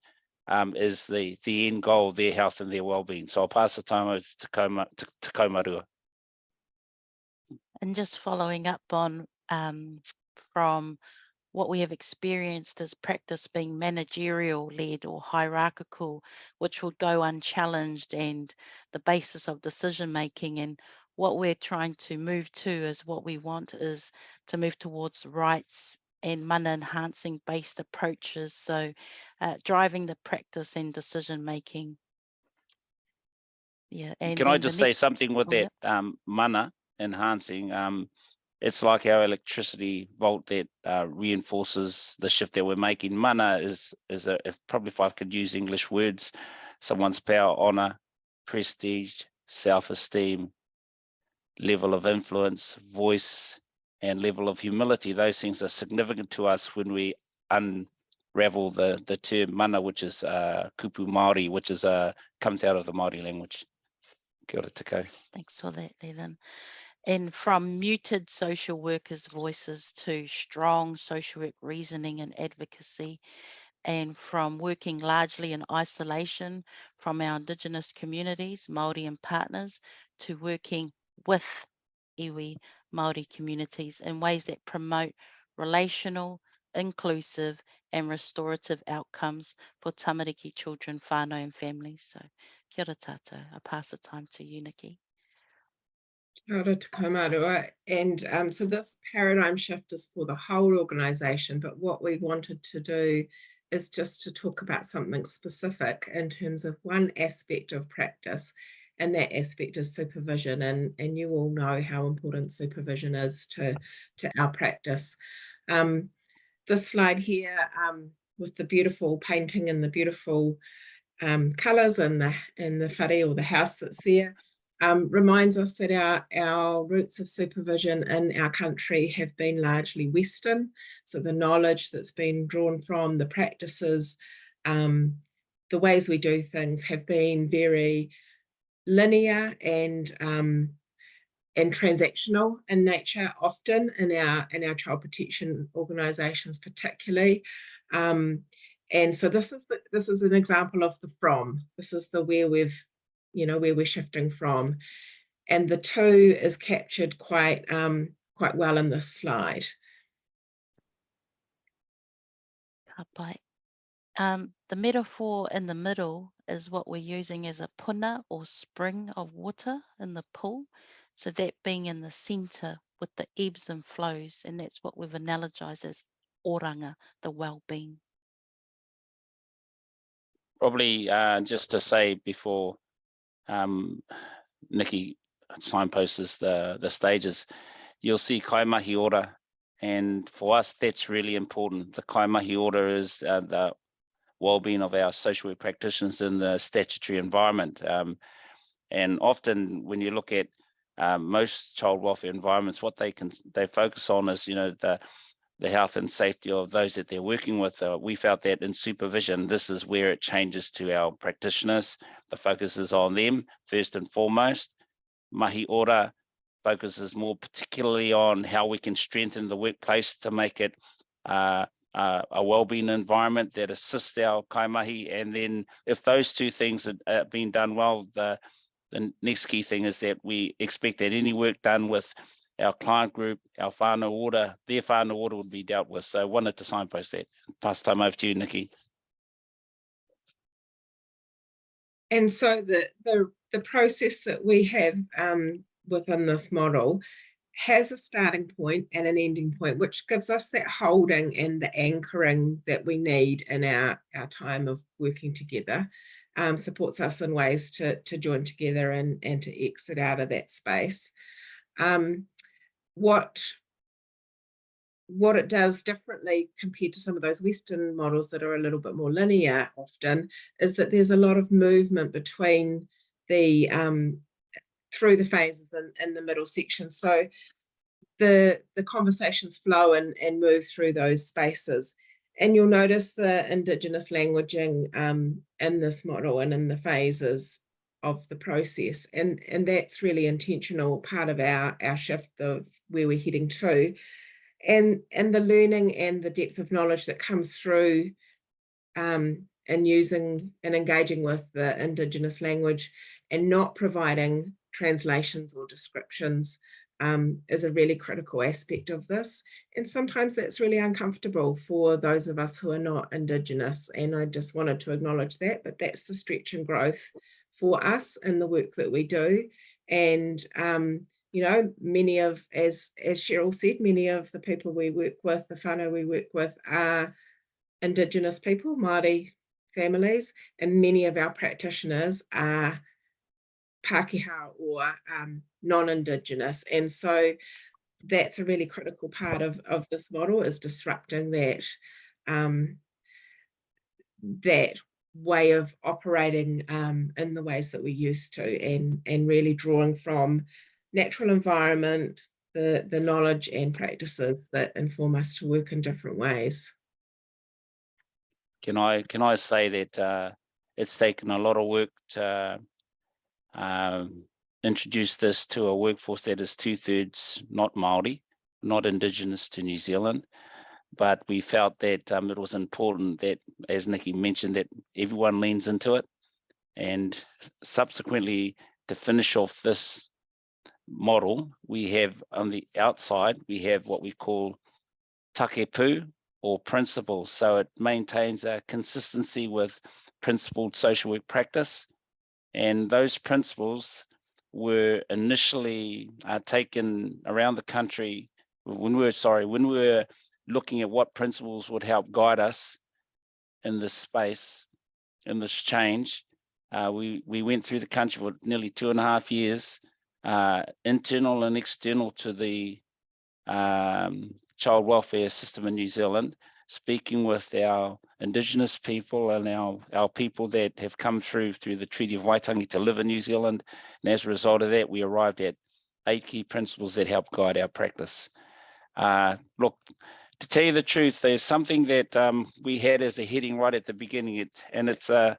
is the end goal, their health and their well-being. So I'll pass the time over to Te Kaumarua. And just following up on from what we have experienced as practice being managerial led or hierarchical, which would go unchallenged, and the basis of decision making, and what we're trying to move to is what we want is to move towards rights and mana enhancing based approaches. So driving the practice and decision making. Yeah. And can I just say something with that? Mana enhancing, it's like our electricity volt that reinforces the shift that we're making. Mana is probably, if I could use English words, someone's power, honor, prestige, self-esteem, level of influence, voice, and level of humility. Those things are significant to us when we unravel the term mana, which is kupu Māori, which is comes out of the Māori language. Kia ora te kau. Thanks for that, Leland. And from muted social workers' voices to strong social work reasoning and advocacy, and from working largely in isolation from our Indigenous communities, Māori and partners, to working with iwi Māori communities in ways that promote relational, inclusive, and restorative outcomes for tamariki children, whānau, and families. So, kia ora tātou. I pass the time to you, Nikki. Kia ora te kaumarua. And so this paradigm shift is for the whole organisation, but what we wanted to do is just to talk about something specific in terms of one aspect of practice, and that aspect is supervision. And you all know how important supervision is to our practice. This slide here with the beautiful painting and the beautiful colours and the whare or the house that's there, reminds us that our roots of supervision in our country have been largely Western. So the knowledge that's been drawn from the practices, the ways we do things have been very linear and transactional in nature, often in our child protection organisations particularly. And so this is an example of the from. This is the where we've, where we're shifting from, and the two is captured quite well in this slide. The metaphor in the middle is what we're using as a puna or spring of water in the pool. So that being in the center with the ebbs and flows, and that's what we've analogized as oranga, the well-being. Probably just to say before Nikki signposts the stages, you'll see kaimahi ora, and for us that's really important. The kaimahi ora is the well-being of our social work practitioners in the statutory environment, and often when you look at most child welfare environments, what they focus on is the health and safety of those that they're working with. We felt that in supervision, this is where it changes to our practitioners. The focus is on them first and foremost. Mahi ora focuses more particularly on how we can strengthen the workplace to make it a well-being environment that assists our kaimahi. And then if those two things are being done well, the the next key thing is that we expect that any work done with our client group, our whānau order, their whānau order would be dealt with. So I wanted to signpost that. Pass time over to you, Nikki. And so the process that we have within this model has a starting point and an ending point, which gives us that holding and the anchoring that we need in our time of working together, supports us in ways to join together and to exit out of that space. What it does differently compared to some of those Western models that are a little bit more linear often is that there's a lot of movement between the through the phases in the middle section. So the conversations flow and move through those spaces. And you'll notice the Indigenous languaging in this model and in the phases of the process. And that's really intentional, part of our shift of where we're heading to. And the learning and the depth of knowledge that comes through and using and engaging with the Indigenous language and not providing translations or descriptions is a really critical aspect of this. And sometimes that's really uncomfortable for those of us who are not Indigenous. And I just wanted to acknowledge that, but that's the stretch and growth for us in the work that we do. And you know, many of, as Cheryl said, many of the people we work with, the whānau we work with, are Indigenous people, Māori families, and many of our practitioners are Pākehā or non-Indigenous. And so that's a really critical part of this model, is disrupting that, that way of operating in the ways that we used to, and really drawing from natural environment, the knowledge and practices that inform us to work in different ways. Can I say that it's taken a lot of work to introduce this to a workforce that is 2/3 not Māori, not Indigenous to New Zealand, but we felt that it was important that, as Nikki mentioned, that everyone leans into it. And subsequently, to finish off this model, we have on the outside, we have what we call takepu, or principles. So it maintains a consistency with principled social work practice. And those principles were initially taken around the country when we were looking at what principles would help guide us in this space, in this change. We went through the country for nearly 2.5 years, internal and external to the child welfare system in New Zealand, speaking with our Indigenous people and our people that have come through the Treaty of Waitangi to live in New Zealand. And as a result of that, we arrived at 8 key principles that help guide our practice. Look, to tell you the truth, there's something that we had as a heading right at the beginning, and it's a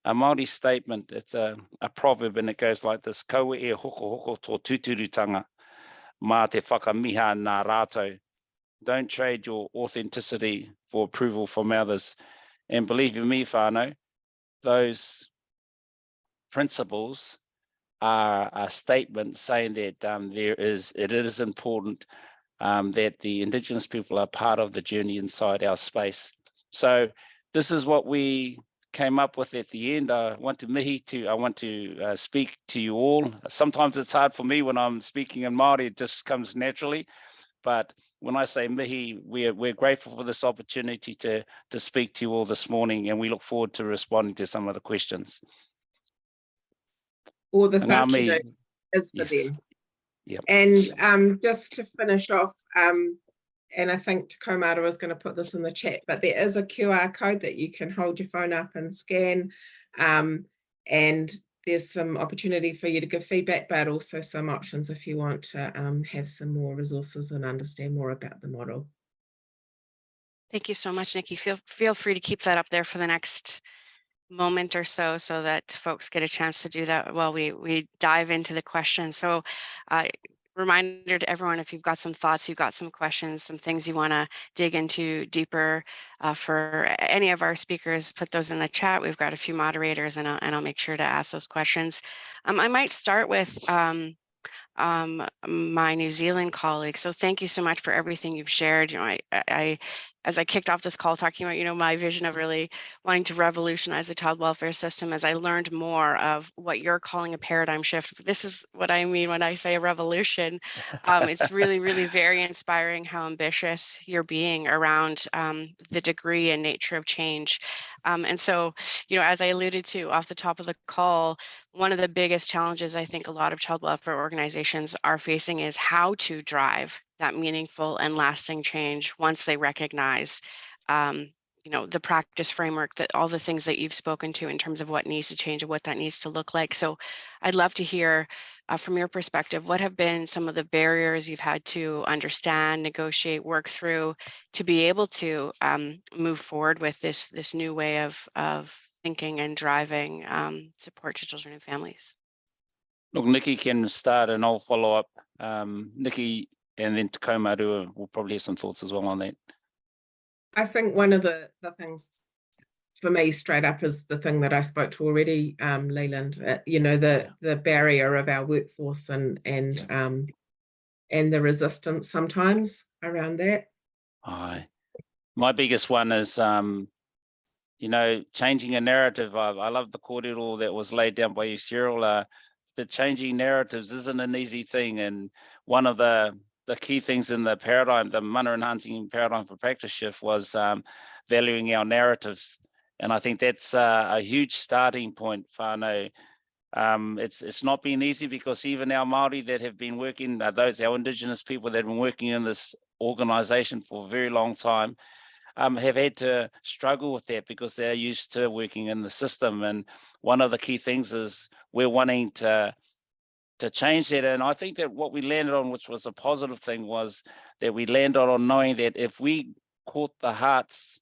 Māori statement. It's a proverb, and it goes like this: Kaua e hoko hoko tō tuturutanga, mā te whakamiha nā rātou. Don't trade your authenticity for approval from others. And believe you me, whānau, those principles are a statement saying that it is important that the Indigenous people are part of the journey inside our space. So this is what we came up with at the end. I want to speak to you all. Sometimes it's hard for me when I'm speaking in Māori, it just comes naturally. But when I say mihi, we're grateful for this opportunity to speak to you all this morning, and we look forward to responding to some of the questions. Or this afternoon is for them. Yep. And just to finish off, and I think Te Kaumata is going to put this in the chat, but there is a QR code that you can hold your phone up and scan, and there's some opportunity for you to give feedback, but also some options if you want to have some more resources and understand more about the model. Thank you so much, Nikki. Feel free to keep that up there for the next moment or so that folks get a chance to do that while we dive into the questions. So reminder to everyone, if you've got some thoughts, you've got some questions, some things you want to dig into deeper for any of our speakers, put those in the chat. We've got a few moderators, and I'll make sure to ask those questions. I might start with my New Zealand colleague. So thank you so much for everything you've shared. You know, as I kicked off this call talking about, you know, my vision of really wanting to revolutionize the child welfare system, as I learned more of what you're calling a paradigm shift. This is what I mean when I say a revolution. It's really, really very inspiring how ambitious you're being around the degree and nature of change. And so, you know, as I alluded to off the top of the call, one of the biggest challenges I think a lot of child welfare organizations are facing is how to drive that meaningful and lasting change once they recognize, you know, the practice framework, that all the things that you've spoken to in terms of what needs to change and what that needs to look like. So I'd love to hear from your perspective, what have been some of the barriers you've had to understand, negotiate, work through to be able to move forward with this new way of thinking and driving support to children and families? Look, Nikki can start and I'll follow up. Nikki and then Tacoma will probably have some thoughts as well on that. I think one of the things for me straight up is the thing that I spoke to already, Leland, you know, the barrier of our workforce and the resistance sometimes around that. My biggest one is, you know, changing a narrative. I love the kōrero that was laid down by you, Cyril. The changing narratives isn't an easy thing. And one of the key things in the paradigm, the mana enhancing paradigm for practice shift, was valuing our narratives. And I think that's a huge starting point, whānau. It's not been easy, because even our Māori that have been working, our Indigenous people that have been working in this organization for a very long time, have had to struggle with that because they're used to working in the system. And one of the key things is we're wanting to change that. And I think that what we landed on, which was a positive thing, was that we landed on knowing that if we caught the hearts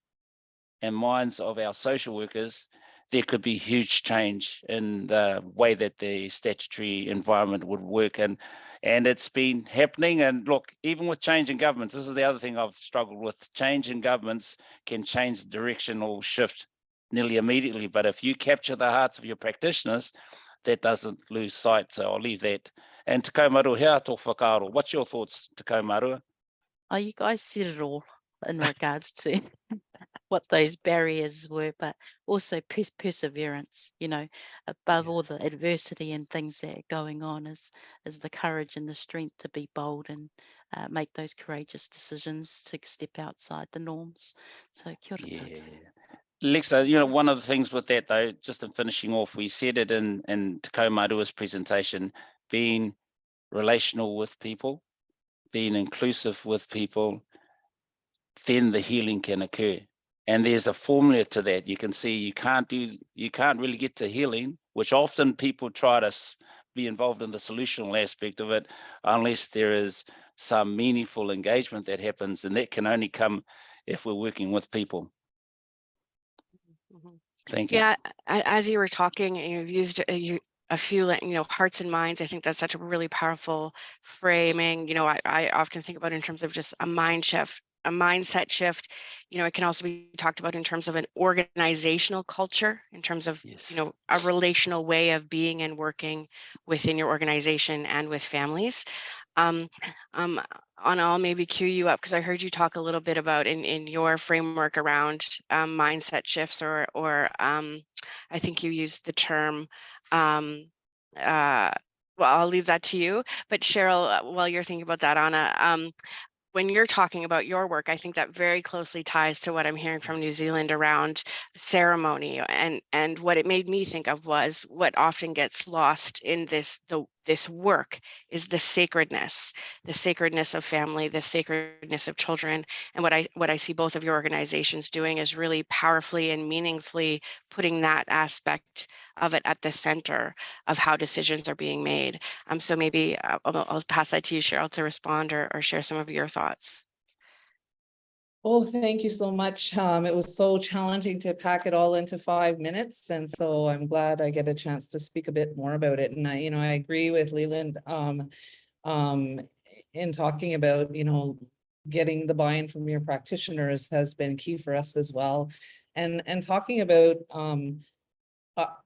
and minds of our social workers, there could be huge change in the way that the statutory environment would work. And it's been happening. And look, even with change in governments, this is the other thing I've struggled with. Change in governments can change the direction or shift nearly immediately. But if you capture the hearts of your practitioners, that doesn't lose sight. So I'll leave that. And Te Kaumaru, hea tō whakaaro. What's your thoughts, Te Kaumaru? Oh, you guys said it all in regards to what those barriers were, but also perseverance, you know, above all the adversity and things that are going on is the courage and the strength to be bold and make those courageous decisions to step outside the norms. So kia ora tātou. Lexa, you know, one of the things with that though, just in finishing off, we said it in Te Kaumarua's presentation, being relational with people, being inclusive with people, then the healing can occur. And there's a formula to that. You can see you can't really get to healing, which often people try to be involved in the solutional aspect of it, unless there is some meaningful engagement that happens, and that can only come if we're working with people. Thank you. Yeah, as you were talking, you've used a few, you know, hearts and minds. I think that's such a really powerful framing. You know, I often think about it in terms of just a mind shift, a mindset shift. You know, it can also be talked about in terms of an organizational culture, in terms of, you know, a relational way of being and working within your organization and with families. I'll maybe cue you up, because I heard you talk a little bit about in your framework around mindset shifts, or I think you used the term, well, I'll leave that to you. But Cheryl, while you're thinking about that, Anna, when you're talking about your work, I think that very closely ties to what I'm hearing from New Zealand around ceremony, and what it made me think of was what often gets lost in this work is the sacredness of family, the sacredness of children. And what I see both of your organizations doing is really powerfully and meaningfully putting that aspect of it at the center of how decisions are being made. So maybe I'll pass that to you, Cheryl, to respond or share some of your thoughts. Oh, thank you so much. It was so challenging to pack it all into 5 minutes. And so I'm glad I get a chance to speak a bit more about it. And I agree with Leland. in talking about, getting the buy-in from your practitioners has been key for us as well. And talking about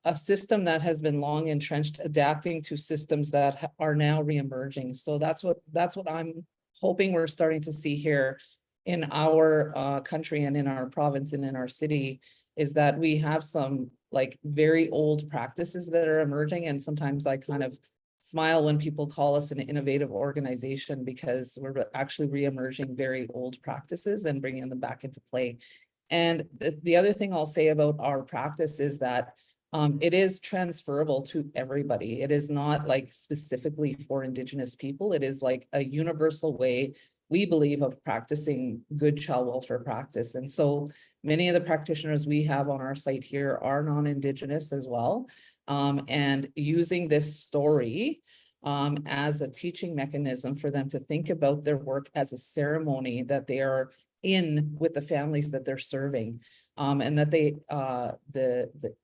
a system that has been long entrenched, adapting to systems that are now reemerging. So that's what I'm hoping we're starting to see here in our country and in our province and in our city, is that we have some like very old practices that are emerging. And sometimes I kind of smile when people call us an innovative organization, because we're actually reemerging very old practices and bringing them back into play. And the other thing I'll say about our practice is that it is transferable to everybody. It is not like specifically for Indigenous people. It is like a universal way, we believe, of practicing good child welfare practice. And so many of the practitioners we have on our site here are non-Indigenous as well. And using this story as a teaching mechanism for them to think about their work as a ceremony that they are in with the families that they're serving. And that they,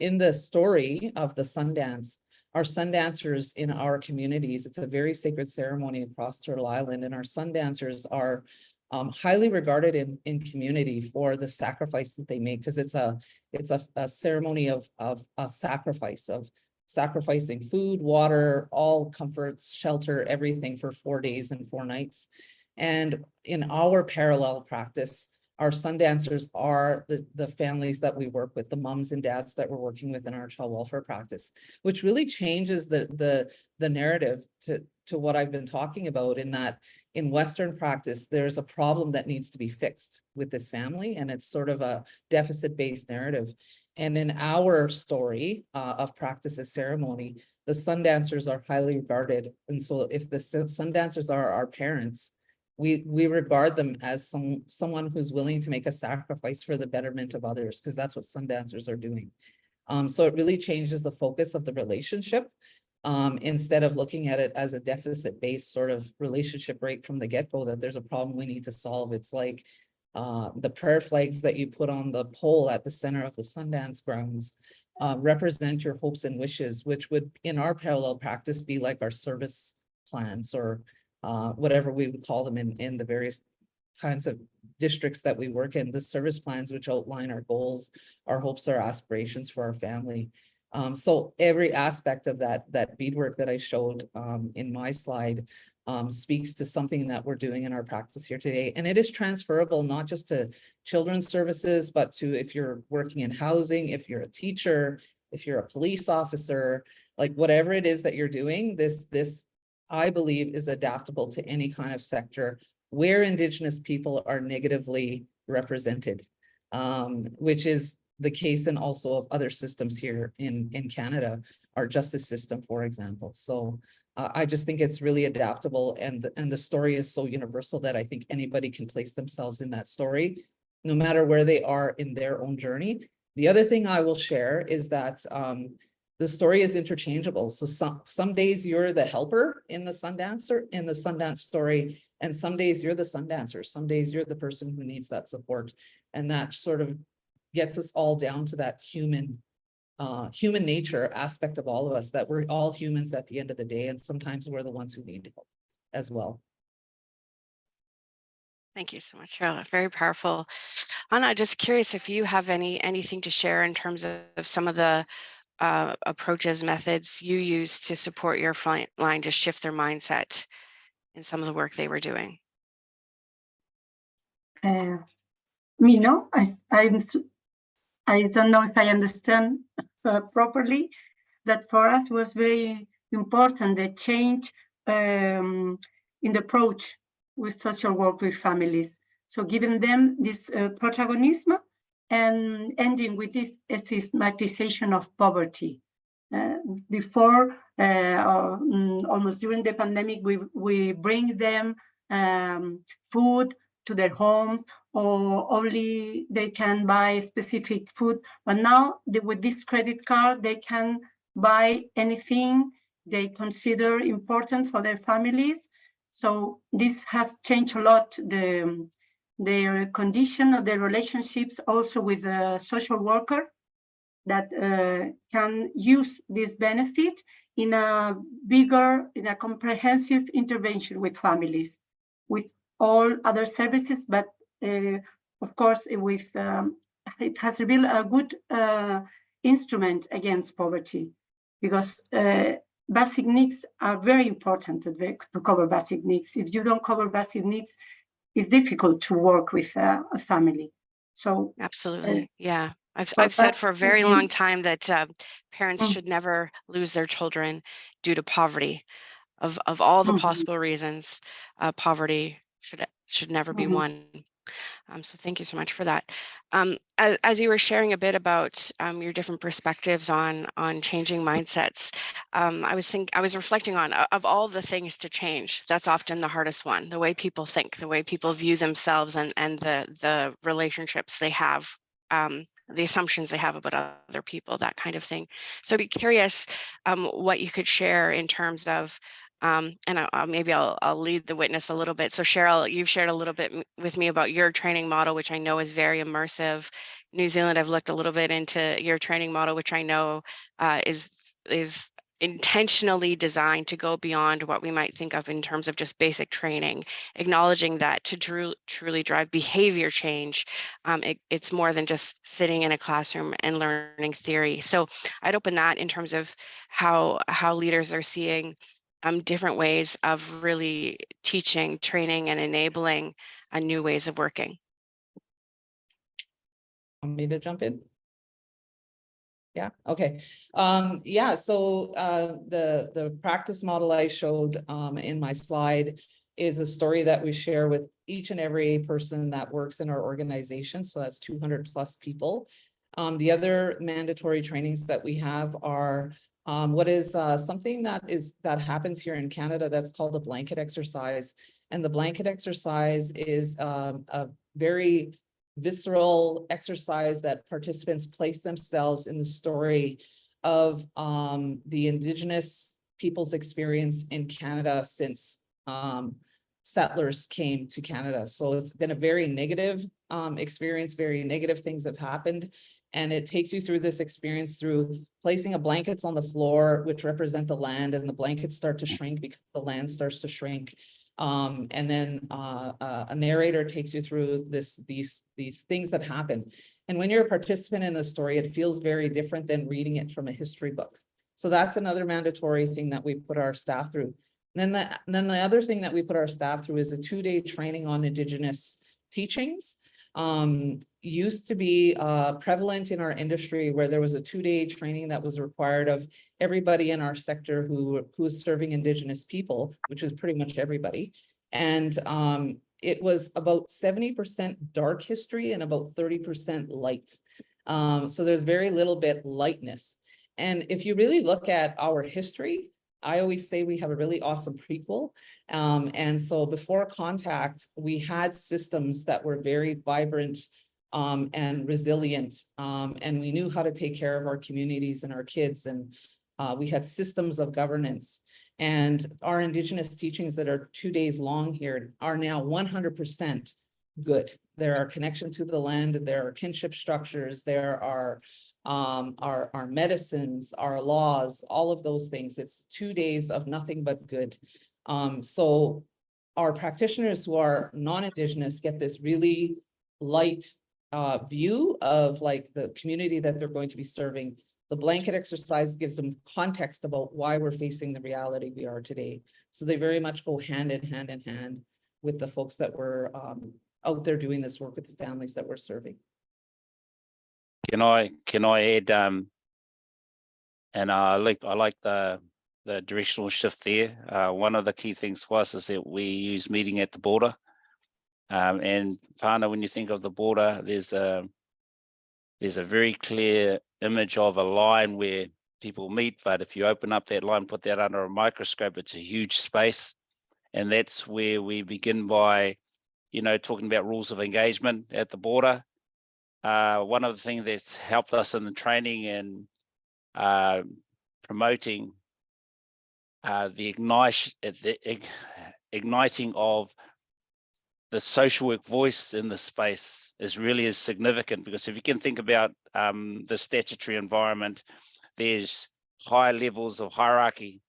in the story of the Sundance, our Sundancers in our communities, it's a very sacred ceremony across Turtle Island, and our Sundancers are highly regarded in community for the sacrifice that they make, because it's a ceremony of sacrifice, of sacrificing food, water, all comforts, shelter, everything for 4 days and 4 nights. And in our parallel practice, our Sundancers are the families that we work with, the moms and dads that we're working with in our child welfare practice, which really changes the narrative to what I've been talking about, in that in Western practice, there's a problem that needs to be fixed with this family, and it's sort of a deficit-based narrative. And in our story of practice as ceremony, the Sundancers are highly regarded. And so if the Sundancers are our parents, we regard them as someone who's willing to make a sacrifice for the betterment of others, because that's what Sundancers are doing. So it really changes the focus of the relationship, instead of looking at it as a deficit-based sort of relationship right from the get-go, that there's a problem we need to solve. It's like the prayer flags that you put on the pole at the center of the Sundance grounds represent your hopes and wishes, which would, in our parallel practice, be like our service plans, or whatever we would call them in the various kinds of districts that we work in, the service plans, which outline our goals, our hopes, our aspirations for our family. So every aspect of that beadwork that I showed in my slide speaks to something that we're doing in our practice here today. And it is transferable not just to children's services, but to if you're working in housing, if you're a teacher, if you're a police officer, like whatever it is that you're doing, this I believe is adaptable to any kind of sector where Indigenous people are negatively represented, which is the case in also of other systems here in Canada, our justice system, for example. So I just think it's really adaptable, and the story is so universal that I think anybody can place themselves in that story, no matter where they are in their own journey. The other thing I will share is that the story is interchangeable. So some days you're the helper in the Sundance story, and some days you're the Sundancer. Some days you're the person who needs that support, and that sort of gets us all down to that human nature aspect of all of us, that we're all humans at the end of the day, and sometimes we're the ones who need help as well. Thank you so much, Charlotte. Very powerful. Anna, just curious if you have anything to share in terms of some of the approaches, methods you use to support your front line to shift their mindset in some of the work they were doing. I don't know if I understand properly. That for us was very important, the change in the approach with social work with families. So giving them this protagonism and ending with this stigmatization of poverty. Before, almost during the pandemic, we bring them food to their homes, or only they can buy specific food. But now with this credit card, they can buy anything they consider important for their families. So this has changed a lot their condition of their relationships, also with a social worker that can use this benefit in a comprehensive intervention with families, with all other services, but of course, it has revealed a good instrument against poverty, because basic needs are very important to cover basic needs. If you don't cover basic needs, it's difficult to work with a family. So absolutely, yeah. I've said for a very long time that parents should never lose their children due to poverty. Of all the possible reasons, poverty should never be one. So thank you so much for that. As you were sharing a bit about your different perspectives on changing mindsets, I was reflecting on, of all the things to change, that's often the hardest one: the way people think, the way people view themselves, and the relationships they have, the assumptions they have about other people, that kind of thing. So I'd be curious what you could share in terms of, and maybe I'll lead the witness a little bit. So Cheryl, you've shared a little bit with me about your training model, which I know is very immersive. New Zealand, I've looked a little bit into your training model, which I know is intentionally designed to go beyond what we might think of in terms of just basic training, acknowledging that to truly drive behavior change, it's more than just sitting in a classroom and learning theory. So I'd open that in terms of how leaders are seeing different ways of really teaching, training, and enabling new ways of working. Want me to jump in? Yeah, okay. Yeah, so the practice model I showed in my slide is a story that we share with each and every person that works in our organization. So that's 200 plus people. The other mandatory trainings that we have are what is something that happens here in Canada that's called a blanket exercise. And the blanket exercise is a very visceral exercise that participants place themselves in the story of the Indigenous people's experience in Canada since settlers came to Canada. So it's been a very negative experience, very negative things have happened. And it takes you through this experience through placing a blankets on the floor, which represent the land, and the blankets start to shrink because the land starts to shrink. And then a narrator takes you through these things that happen. And when you're a participant in the story, it feels very different than reading it from a history book. So that's another mandatory thing that we put our staff through. And then the other thing that we put our staff through is a 2-day training on Indigenous teachings. Used to be prevalent in our industry, where there was a 2-day training that was required of everybody in our sector who is serving Indigenous people, which is pretty much everybody. And it was about 70% dark history and about 30% light. So there's very little bit lightness. And if you really look at our history, I always say we have a really awesome prequel. And so before contact, we had systems that were very vibrant and resilient. And we knew how to take care of our communities and our kids. And we had systems of governance. And our Indigenous teachings that are 2 days long here are now 100% good. There are connection to the land, there are kinship structures, there are our medicines, our laws, all of those things. It's 2 days of nothing but good. So our practitioners who are non-Indigenous get this really light view of like the community that they're going to be serving. The blanket exercise gives them context about why we're facing the reality we are today. So they very much go hand in hand with the folks that were out there doing this work with the families that we're serving. Can I add, and I like the directional shift there. One of the key things for us is that we use meeting at the border. And whānau, when you think of the border, there's a very clear image of a line where people meet, but if you open up that line, put that under a microscope, it's a huge space. And that's where we begin by, talking about rules of engagement at the border. One of the things that's helped us in the training and promoting the igniting of the social work voice in the space is significant, because if you can think about the statutory environment, there's high levels of hierarchy.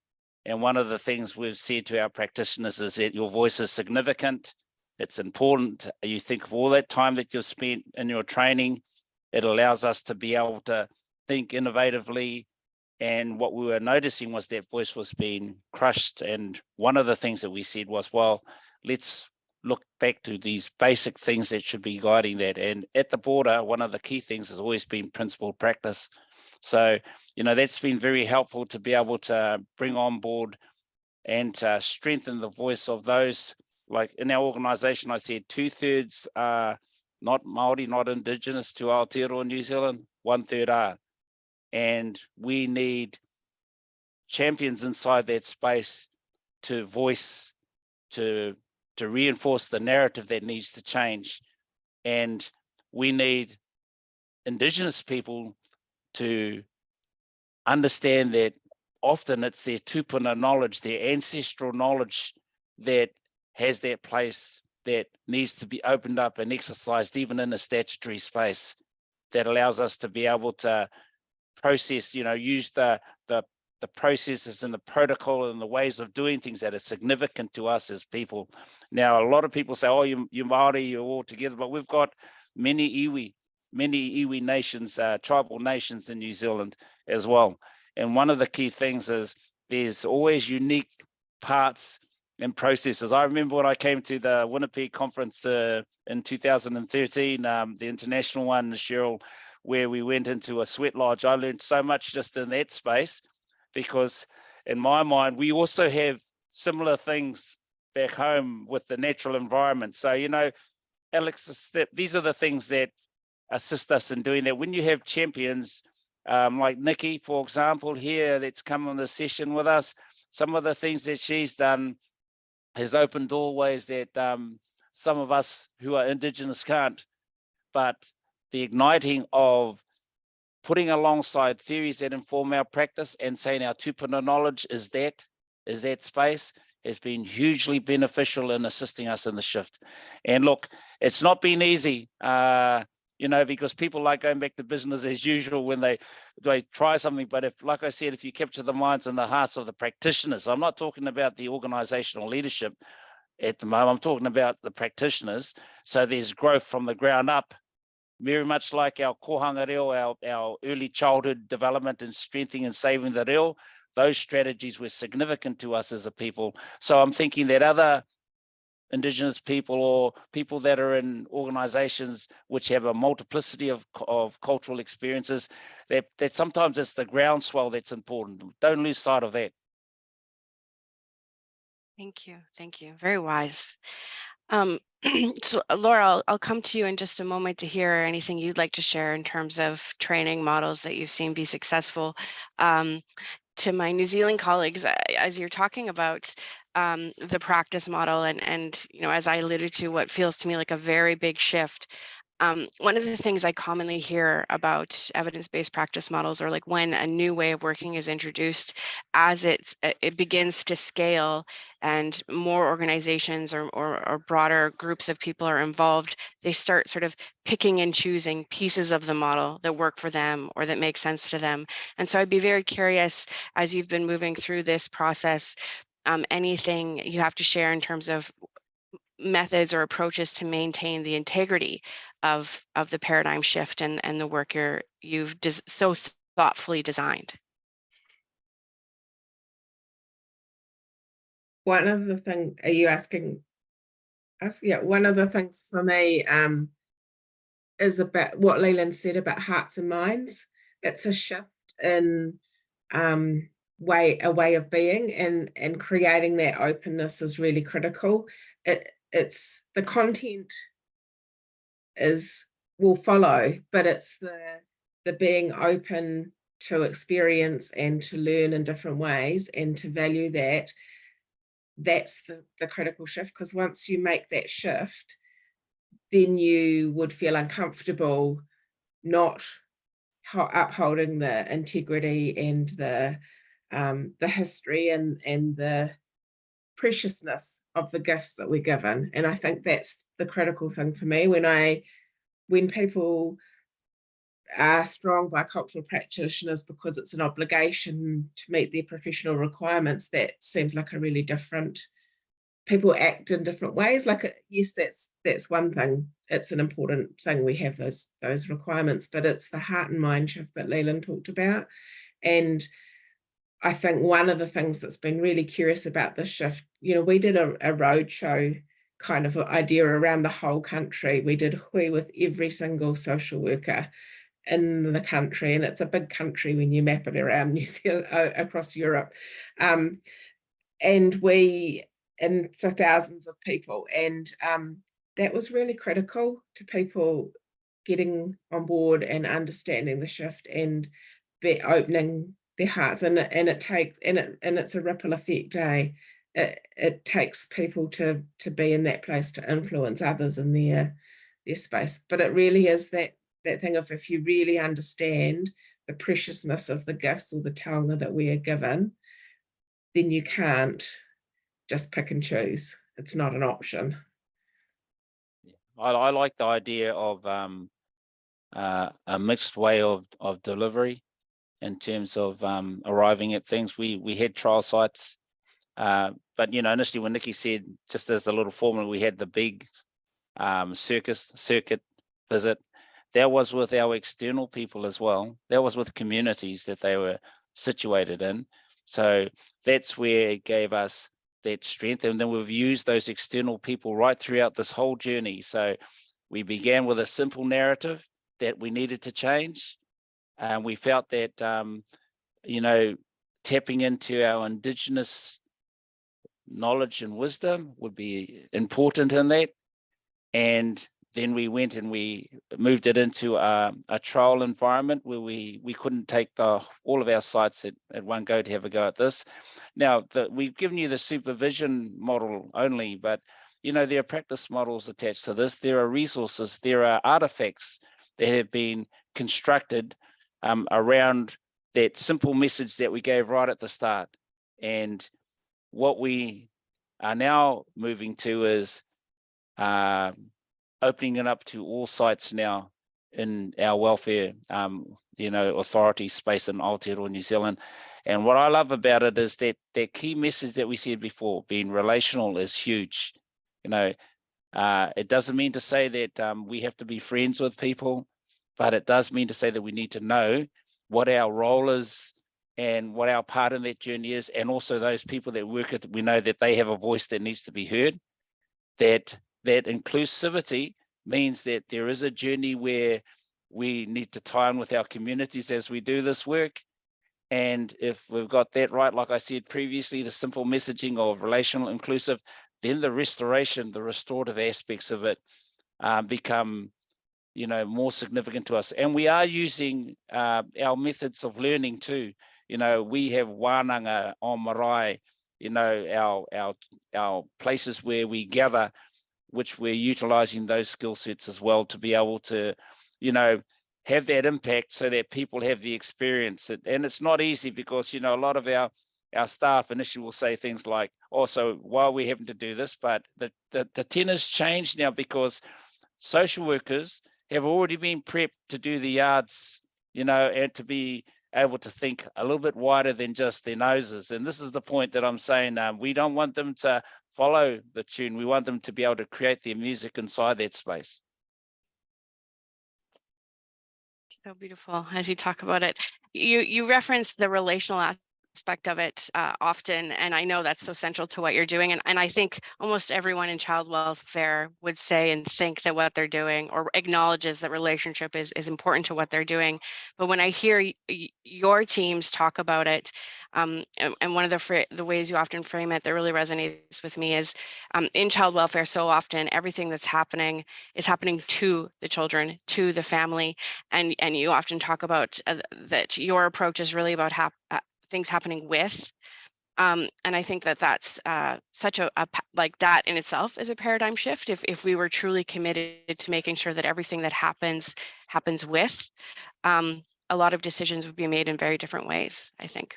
And one of the things we've said to our practitioners is that your voice is significant. It's important. You think of all that time that you've spent in your training, it allows us to be able to think innovatively. And what we were noticing was that voice was being crushed. And one of the things that we said was, well, let's look back to these basic things that should be guiding that. And at the border, one of the key things has always been principled practice. So, you know, that's been very helpful to be able to bring on board and strengthen the voice of those. Like in our organization, I said 2/3 are not Māori, not Indigenous to Aotearoa New Zealand, 1/3 are. And we need champions inside that space to voice, to reinforce the narrative that needs to change. And we need Indigenous people to understand that often it's their tupuna knowledge, their ancestral knowledge that has that place that needs to be opened up and exercised even in a statutory space that allows us to be able to process, you know, use the processes and the protocol and the ways of doing things that are significant to us as people. Now, a lot of people say, oh, you're Māori, you're all together, but we've got many iwi nations, tribal nations in New Zealand as well. And one of the key things is there's always unique parts and processes. I remember when I came to the Winnipeg conference in 2013, the international one, Cheryl, where we went into a sweat lodge. I learned so much just in that space, because in my mind, we also have similar things back home with the natural environment. So, you know, Alex, these are the things that assist us in doing that. When you have champions like Nikki, for example, here that's come on the session with us, some of the things that she's done has opened doorways that some of us who are Indigenous can't. But the igniting of putting alongside theories that inform our practice and saying our tupuna knowledge is that space has been hugely beneficial in assisting us in the shift. And look, it's not been easy, you know, because people like going back to business as usual when they try something. But if, like I said, if you capture the minds and the hearts of the practitioners, I'm not talking about the organizational leadership at the moment, I'm talking about the practitioners. So there's growth from the ground up, very much like our kohanga reo, our early childhood development and strengthening and saving the reo. Those strategies were significant to us as a people. So I'm thinking that other Indigenous people or people that are in organizations which have a multiplicity of cultural experiences, that sometimes it's the groundswell that's important. Don't lose sight of that. Thank you. Very wise. So Laura, I'll come to you in just a moment to hear anything you'd like to share in terms of training models that you've seen be successful. To my New Zealand colleagues, as you're talking about the practice model and you know, as I alluded to, what feels to me like a very big shift. One of the things I commonly hear about evidence-based practice models, or like when a new way of working is introduced, as it begins to scale and more organizations or broader groups of people are involved, they start sort of picking and choosing pieces of the model that work for them or that make sense to them. And so I'd be very curious, as you've been moving through this process, anything you have to share in terms of methods or approaches to maintain the integrity of the paradigm shift and the work you've so thoughtfully designed. One of the things, are you asking us? Yeah, one of the things for me is about what Leland said about hearts and minds. It's a shift in a way of being, and creating that openness is really critical. It's the content will follow, but it's the being open to experience and to learn in different ways and to value that. That's the critical shift, because once you make that shift, then you would feel uncomfortable not upholding the integrity and the history and the preciousness of the gifts that we're given. And I think that's the critical thing for me when people are strong bicultural practitioners because it's an obligation to meet their professional requirements, that seems like a really different, people act in different ways. Like, yes, that's one thing. It's an important thing. We have those requirements, but it's the heart and mind shift that Leland talked about. And I think one of the things that's been really curious about this shift, you know, we did a roadshow kind of idea around the whole country. We did hui with every single social worker in the country, and it's a big country when you map it around New Zealand, across Europe. And so thousands of people, and that was really critical to people getting on board and understanding the shift and opening their hearts. And it's a ripple effect, it takes people to be in that place to influence others in their space. But it really is that thing of, if you really understand the preciousness of the gifts or the taonga that we are given, then you can't just pick and choose. It's not an option. I like the idea of a mixed way of delivery in terms of arriving at things. We had trial sites, but you know, initially when Nikki said, just as a little formula, we had the big circuit visit. That was with our external people as well. That was with communities that they were situated in. So that's where it gave us that strength. And then we've used those external people right throughout this whole journey. So we began with a simple narrative that we needed to change. And we felt that, you know, tapping into our Indigenous knowledge and wisdom would be important in that. And then we went and we moved it into a trial environment where we couldn't take all of our sites at one go to have a go at this. Now, we've given you the supervision model only, but you know, there are practice models attached to this. There are resources, there are artifacts that have been constructed around that simple message that we gave right at the start. And what we are now moving to is opening it up to all sites now in our welfare, you know, authority space in Aotearoa, New Zealand. And what I love about it is that key message that we said before, being relational, is huge. You know, it doesn't mean to say that we have to be friends with people, but it does mean to say that we need to know what our role is and what our part in that journey is. And also those people that work with, we know that they have a voice that needs to be heard. That inclusivity means that there is a journey where we need to tie in with our communities as we do this work. And if we've got that right, like I said previously, the simple messaging of relational inclusive, then the restoration, the restorative aspects of it become, you know, more significant to us. And we are using our methods of learning too. You know, we have wānanga on marae, you know, our places where we gather, which we're utilizing those skill sets as well to be able to, you know, have that impact so that people have the experience. And it's not easy because, you know, a lot of our staff initially will say things like, oh, so why are we having to do this? But the tenor's changed now because social workers have already been prepped to do the yards, you know, and to be able to think a little bit wider than just their noses. And this is the point that I'm saying, we don't want them to follow the tune. We want them to be able to create their music inside that space. So beautiful as you talk about it. You referenced the relational aspect of it often, and I know that's so central to what you're doing. And I think almost everyone in child welfare would say and think that what they're doing, or acknowledges that relationship is important to what they're doing. But when I hear your teams talk about it, and one of the ways you often frame it that really resonates with me is in child welfare, so often everything that's happening is happening to the children, to the family, and you often talk about that your approach is really about things happening with. And I think that that's such a like that in itself is a paradigm shift. If we were truly committed to making sure that everything that happens with, a lot of decisions would be made in very different ways, I think.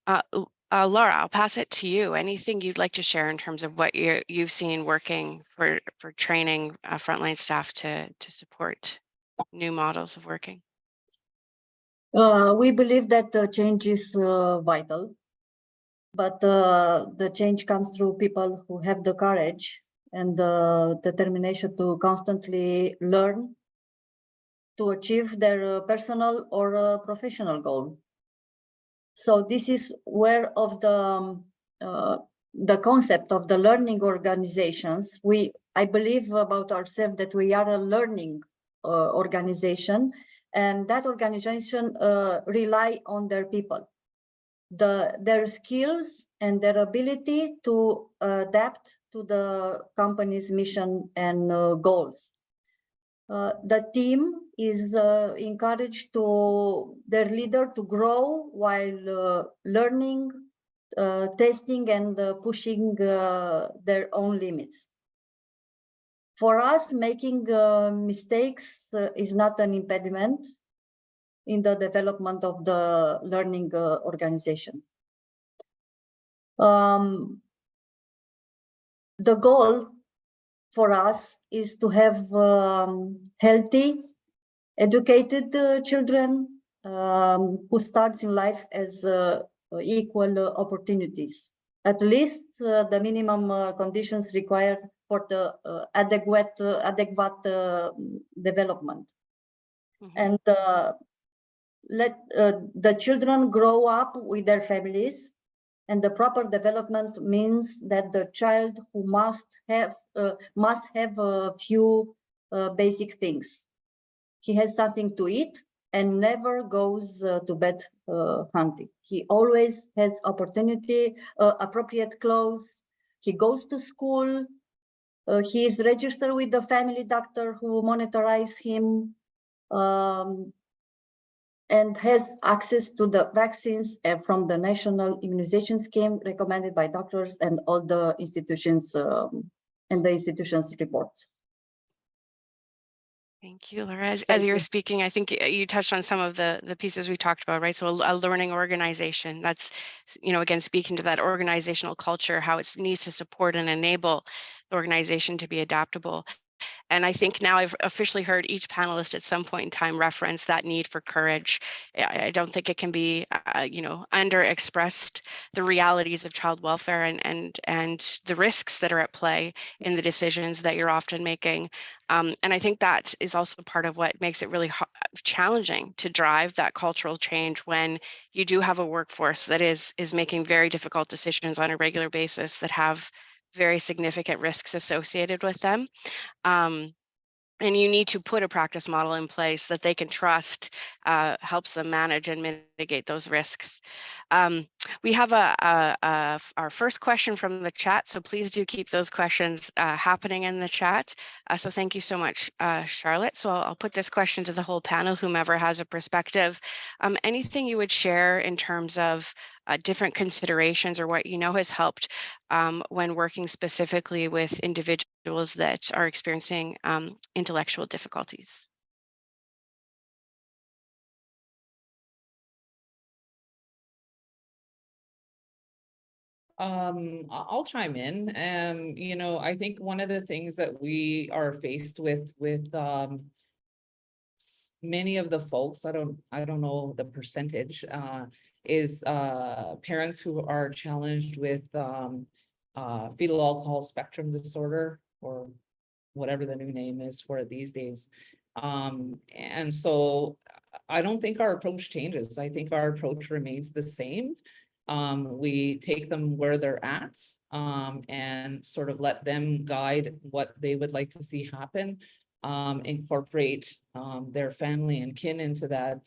Laura, I'll pass it to you. Anything you'd like to share in terms of what you've seen working for training frontline staff to support new models of working? We believe that the change is vital, but the change comes through people who have the courage and the determination to constantly learn to achieve their personal or professional goal. So this is where of the concept of the learning organizations. I believe about ourselves that we are a learning organization, and that organization rely on their people, their skills and their ability to adapt to the company's mission and goals. The team is encouraged to their leader to grow while learning, testing, and pushing their own limits. For us, making mistakes is not an impediment in the development of the learning organizations. The goal for us is to have healthy, educated children who starts in life as equal opportunities. At least the minimum conditions required for the adequate development. Mhm. And let the children grow up with their families, and the proper development means that the child who must have a few basic things. He has something to eat and never goes to bed hungry. He always has opportunity, appropriate clothes. He goes to school. He is registered with the family doctor who monitors him. And has access to the vaccines from the National Immunization Scheme recommended by doctors and all the institutions and the institutions' reports. Thank you, Laura. As you were speaking, I think you touched on some of the pieces we talked about, right? So a learning organization, that's, again, speaking to that organizational culture, how it needs to support and enable the organization to be adaptable. And I think now I've officially heard each panelist at some point in time reference that need for courage. I don't think it can be, underexpressed, the realities of child welfare and the risks that are at play in the decisions that you're often making. And I think that is also part of what makes it really challenging to drive that cultural change when you do have a workforce that is making very difficult decisions on a regular basis that have very significant risks associated with them. And you need to put a practice model in place that they can trust, helps them manage and mitigate those risks. We have our first question from the chat, so please do keep those questions happening in the chat. So thank you so much, Charlotte. So I'll put this question to the whole panel, whomever has a perspective. Anything you would share in terms of different considerations or what has helped when working specifically with individuals that are experiencing intellectual difficulties? I'll chime in. I think one of the things that we are faced with many of the folks, I don't know the percentage, is parents who are challenged with fetal alcohol spectrum disorder, or whatever the new name is for it these days. And so I don't think our approach changes. I think our approach remains the same. We take them where they're at and sort of let them guide what they would like to see happen, incorporate their family and kin into that,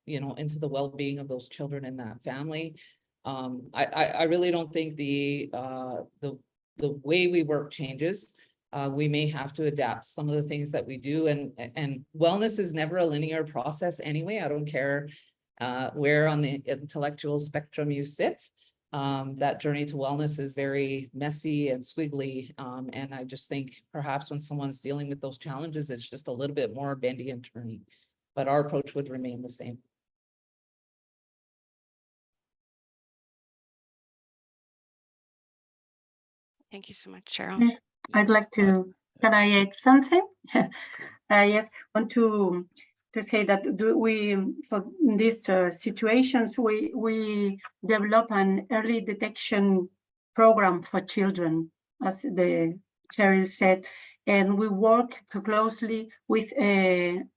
into the well-being of those children in that family. I really don't think the way we work changes. We may have to adapt some of the things that we do, and wellness is never a linear process anyway. I don't care where on the intellectual spectrum you sit. That journey to wellness is very messy and squiggly, and I just think perhaps when someone's dealing with those challenges, it's just a little bit more bendy and turny, but our approach would remain the same. Thank you so much, Cheryl. Yes, I'd like to, can I add something? Yes. Yes, want to say that we for these situations we develop an early detection program for children, as the chair said, and we work closely with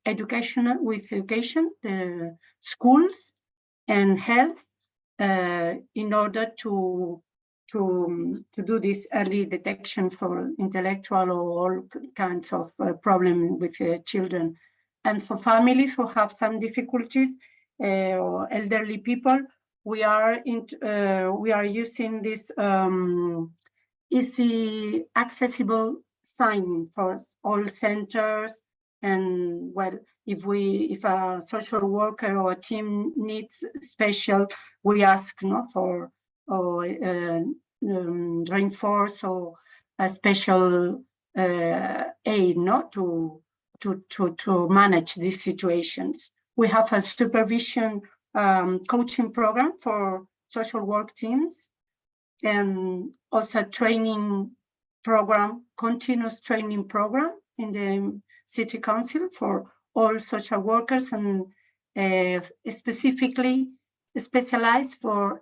education, the schools and health in order to do this early detection for intellectual or all kinds of problem with children. And for families who have some difficulties or elderly people, we are using this easy accessible sign for all centers. And well, if a social worker or a team needs special, we ask for reinforce or a special aid to manage these situations. We have a supervision coaching program for social work teams, and also a training program, continuous training program in the City Council for all social workers, and specifically specialized for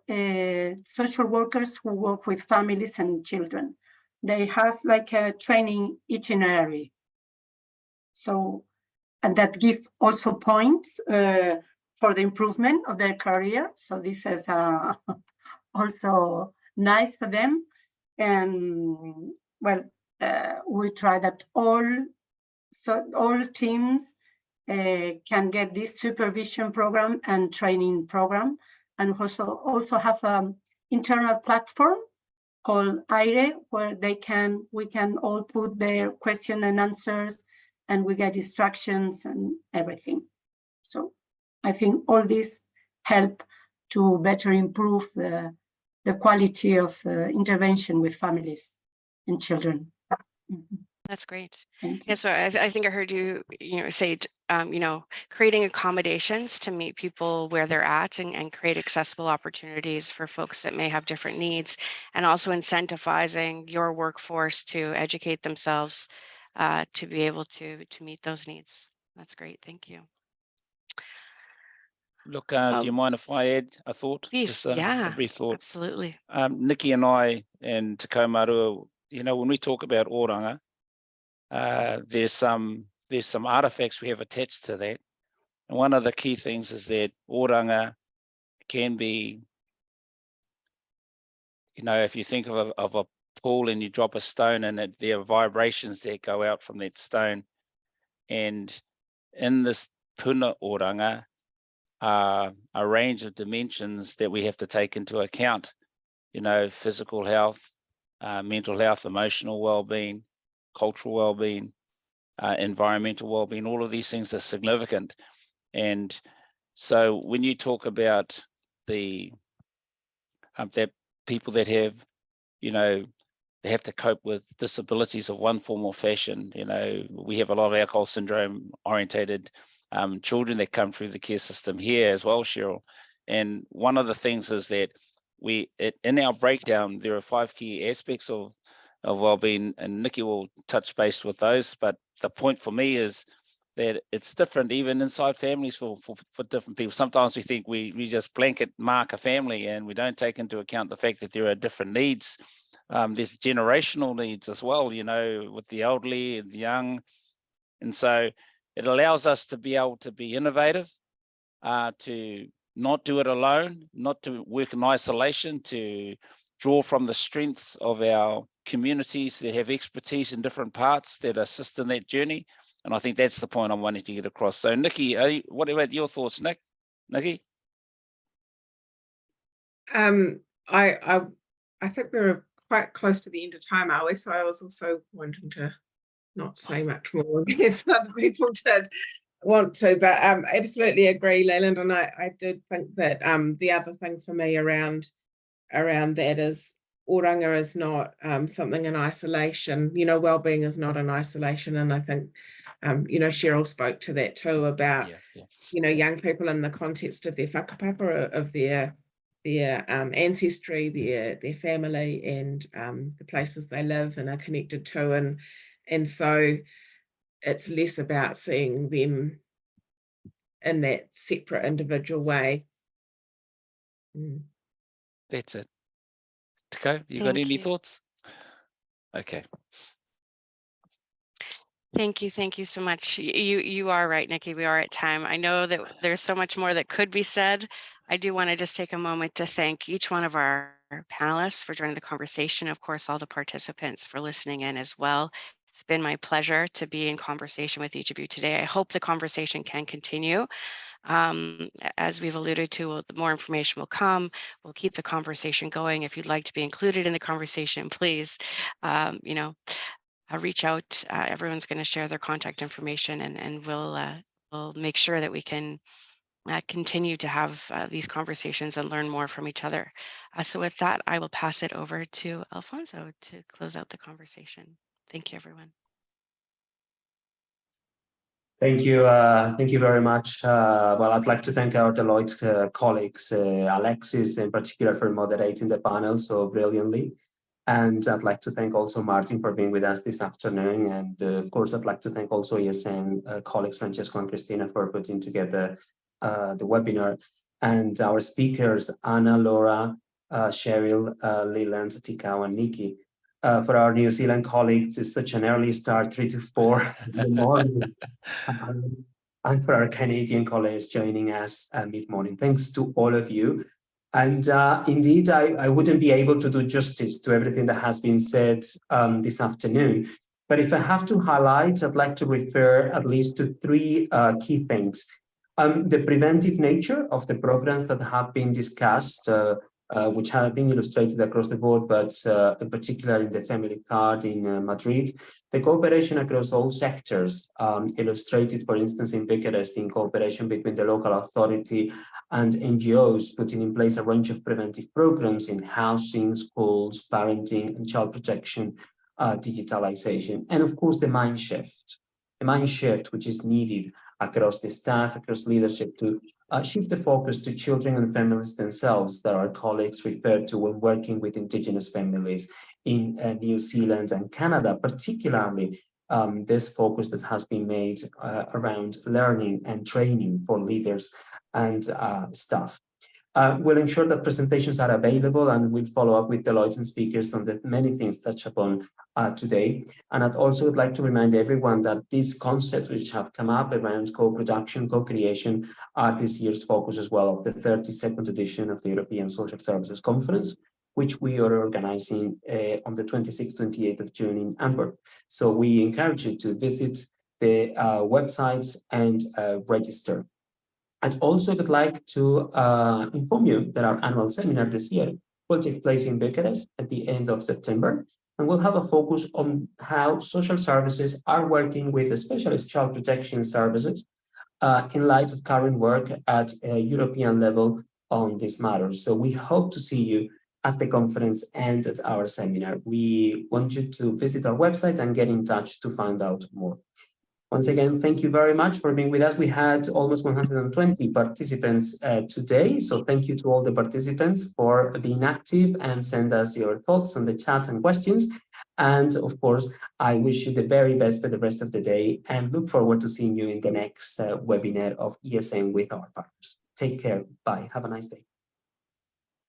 social workers who work with families and children. They have like a training itinerary. So, and that give also points for the improvement of their career. So this is also nice for them. And well, we try that all teams can get this supervision program and training program, and also have an internal platform called Aire, where we can all put their question and answers, and we get instructions and everything. So I think all this help to better improve the quality of intervention with families and children. That's great. Yeah, so I think I heard you say, creating accommodations to meet people where they're at, and create accessible opportunities for folks that may have different needs, and also incentivizing your workforce to educate themselves to be able to meet those needs. That's great. Thank you. Look, do you mind if I add a thought? Please, Just a brief thought. Absolutely. Nikki and I and Te Kaumarua, when we talk about oranga, there's some artifacts we have attached to that. And one of the key things is that oranga can be, if you think of a pool and you drop a stone in it, there are vibrations that go out from that stone. And in this puna oranga are a range of dimensions that we have to take into account, physical health, mental health, emotional well-being, cultural well-being, environmental well-being. All of these things are significant. And so when you talk about the that people that have, they have to cope with disabilities of one form or fashion, we have a lot of alcohol syndrome orientated children that come through the care system here as well, Cheryl. And one of the things is that in our breakdown, there are 5 key aspects of well-being, and Nikki will touch base with those. But the point for me is that it's different even inside families for different people. Sometimes we think we just blanket mark a family, and we don't take into account the fact that there are different needs. There's generational needs as well, with the elderly and the young. And so it allows us to be able to be innovative, to not do it alone, not to work in isolation, to draw from the strengths of our communities that have expertise in different parts that assist in that journey. And I think that's the point I'm wanting to get across. So Nikki, what about your thoughts, Nikki? I think we're quite close to the end of time, are we? So I was also wanting to not say much more as other people did want to, but absolutely agree, Leland. And I did think that the other thing for me around that is oranga is not something in isolation. Well-being is not in isolation. And I think Cheryl spoke to that too about young people in the context of their whakapapa, of their ancestry, their family, and the places they live and are connected to, and so it's less about seeing them in that separate individual way. That's it. Tiko, you got any you. thoughts? Okay. Thank you so much. You are right, Nikki. We are at time. I know that there's so much more that could be said. I do want to just take a moment to thank each one of our panelists for joining the conversation. Of course, all the participants for listening in as well. It's been my pleasure to be in conversation with each of you today. I hope the conversation can continue. As we've alluded to, the more information will come. We'll keep the conversation going. If you'd like to be included in the conversation, please, reach out. Everyone's going to share their contact information, and we'll make sure that we can continue to have these conversations and learn more from each other. So with that, I will pass it over to Alfonso to close out the conversation. Thank you, everyone. Thank you very much. Well, I'd like to thank our Deloitte colleagues, Alexis in particular, for moderating the panel so brilliantly. And I'd like to thank also Martin for being with us this afternoon. And of course, I'd like to thank also ESN colleagues, Francesco and Christina, for putting together the webinar. And our speakers, Anna, Laura, Cheryl, Leland, Tikau, and Nikki. For our New Zealand colleagues, it's such an early start, 3 to 4 in the morning. And for our Canadian colleagues joining us mid-morning. Thanks to all of you. And indeed, I wouldn't be able to do justice to everything that has been said this afternoon. But if I have to highlight, I'd like to refer at least to 3 key things. The preventive nature of the programs that have been discussed, which have been illustrated across the board, but in particular in the family card in Madrid. The cooperation across all sectors, illustrated, for instance, in Bucharest, in cooperation between the local authority and NGOs, putting in place a range of preventive programs in housing, schools, parenting, and child protection, digitalization. And of course, the mind shift which is needed across the staff, across leadership to shift the focus to children and families themselves that our colleagues referred to when working with Indigenous families in New Zealand and Canada, particularly this focus that has been made around learning and training for leaders and staff. We'll ensure that presentations are available, and we'll follow up with Deloitte and speakers on the many things touched upon today. And I'd also would like to remind everyone that these concepts which have come up around co-production, co-creation are this year's focus as well of the 32nd edition of the European Social Services Conference, which we are organizing on the 26th, 28th of June in Antwerp. So we encourage you to visit the websites and register. I'd also would like to inform you that our annual seminar this year will take place in Bucharest at the end of September, and we'll have a focus on how social services are working with the specialist child protection services in light of current work at a European level on this matter. So we hope to see you at the conference and at our seminar. We want you to visit our website and get in touch to find out more. Once again, thank you very much for being with us. We had almost 120 participants today. So thank you to all the participants for being active and send us your thoughts on the chat and questions. And of course, I wish you the very best for the rest of the day and look forward to seeing you in the next webinar of ESN with our partners. Take care. Bye. Have a nice day.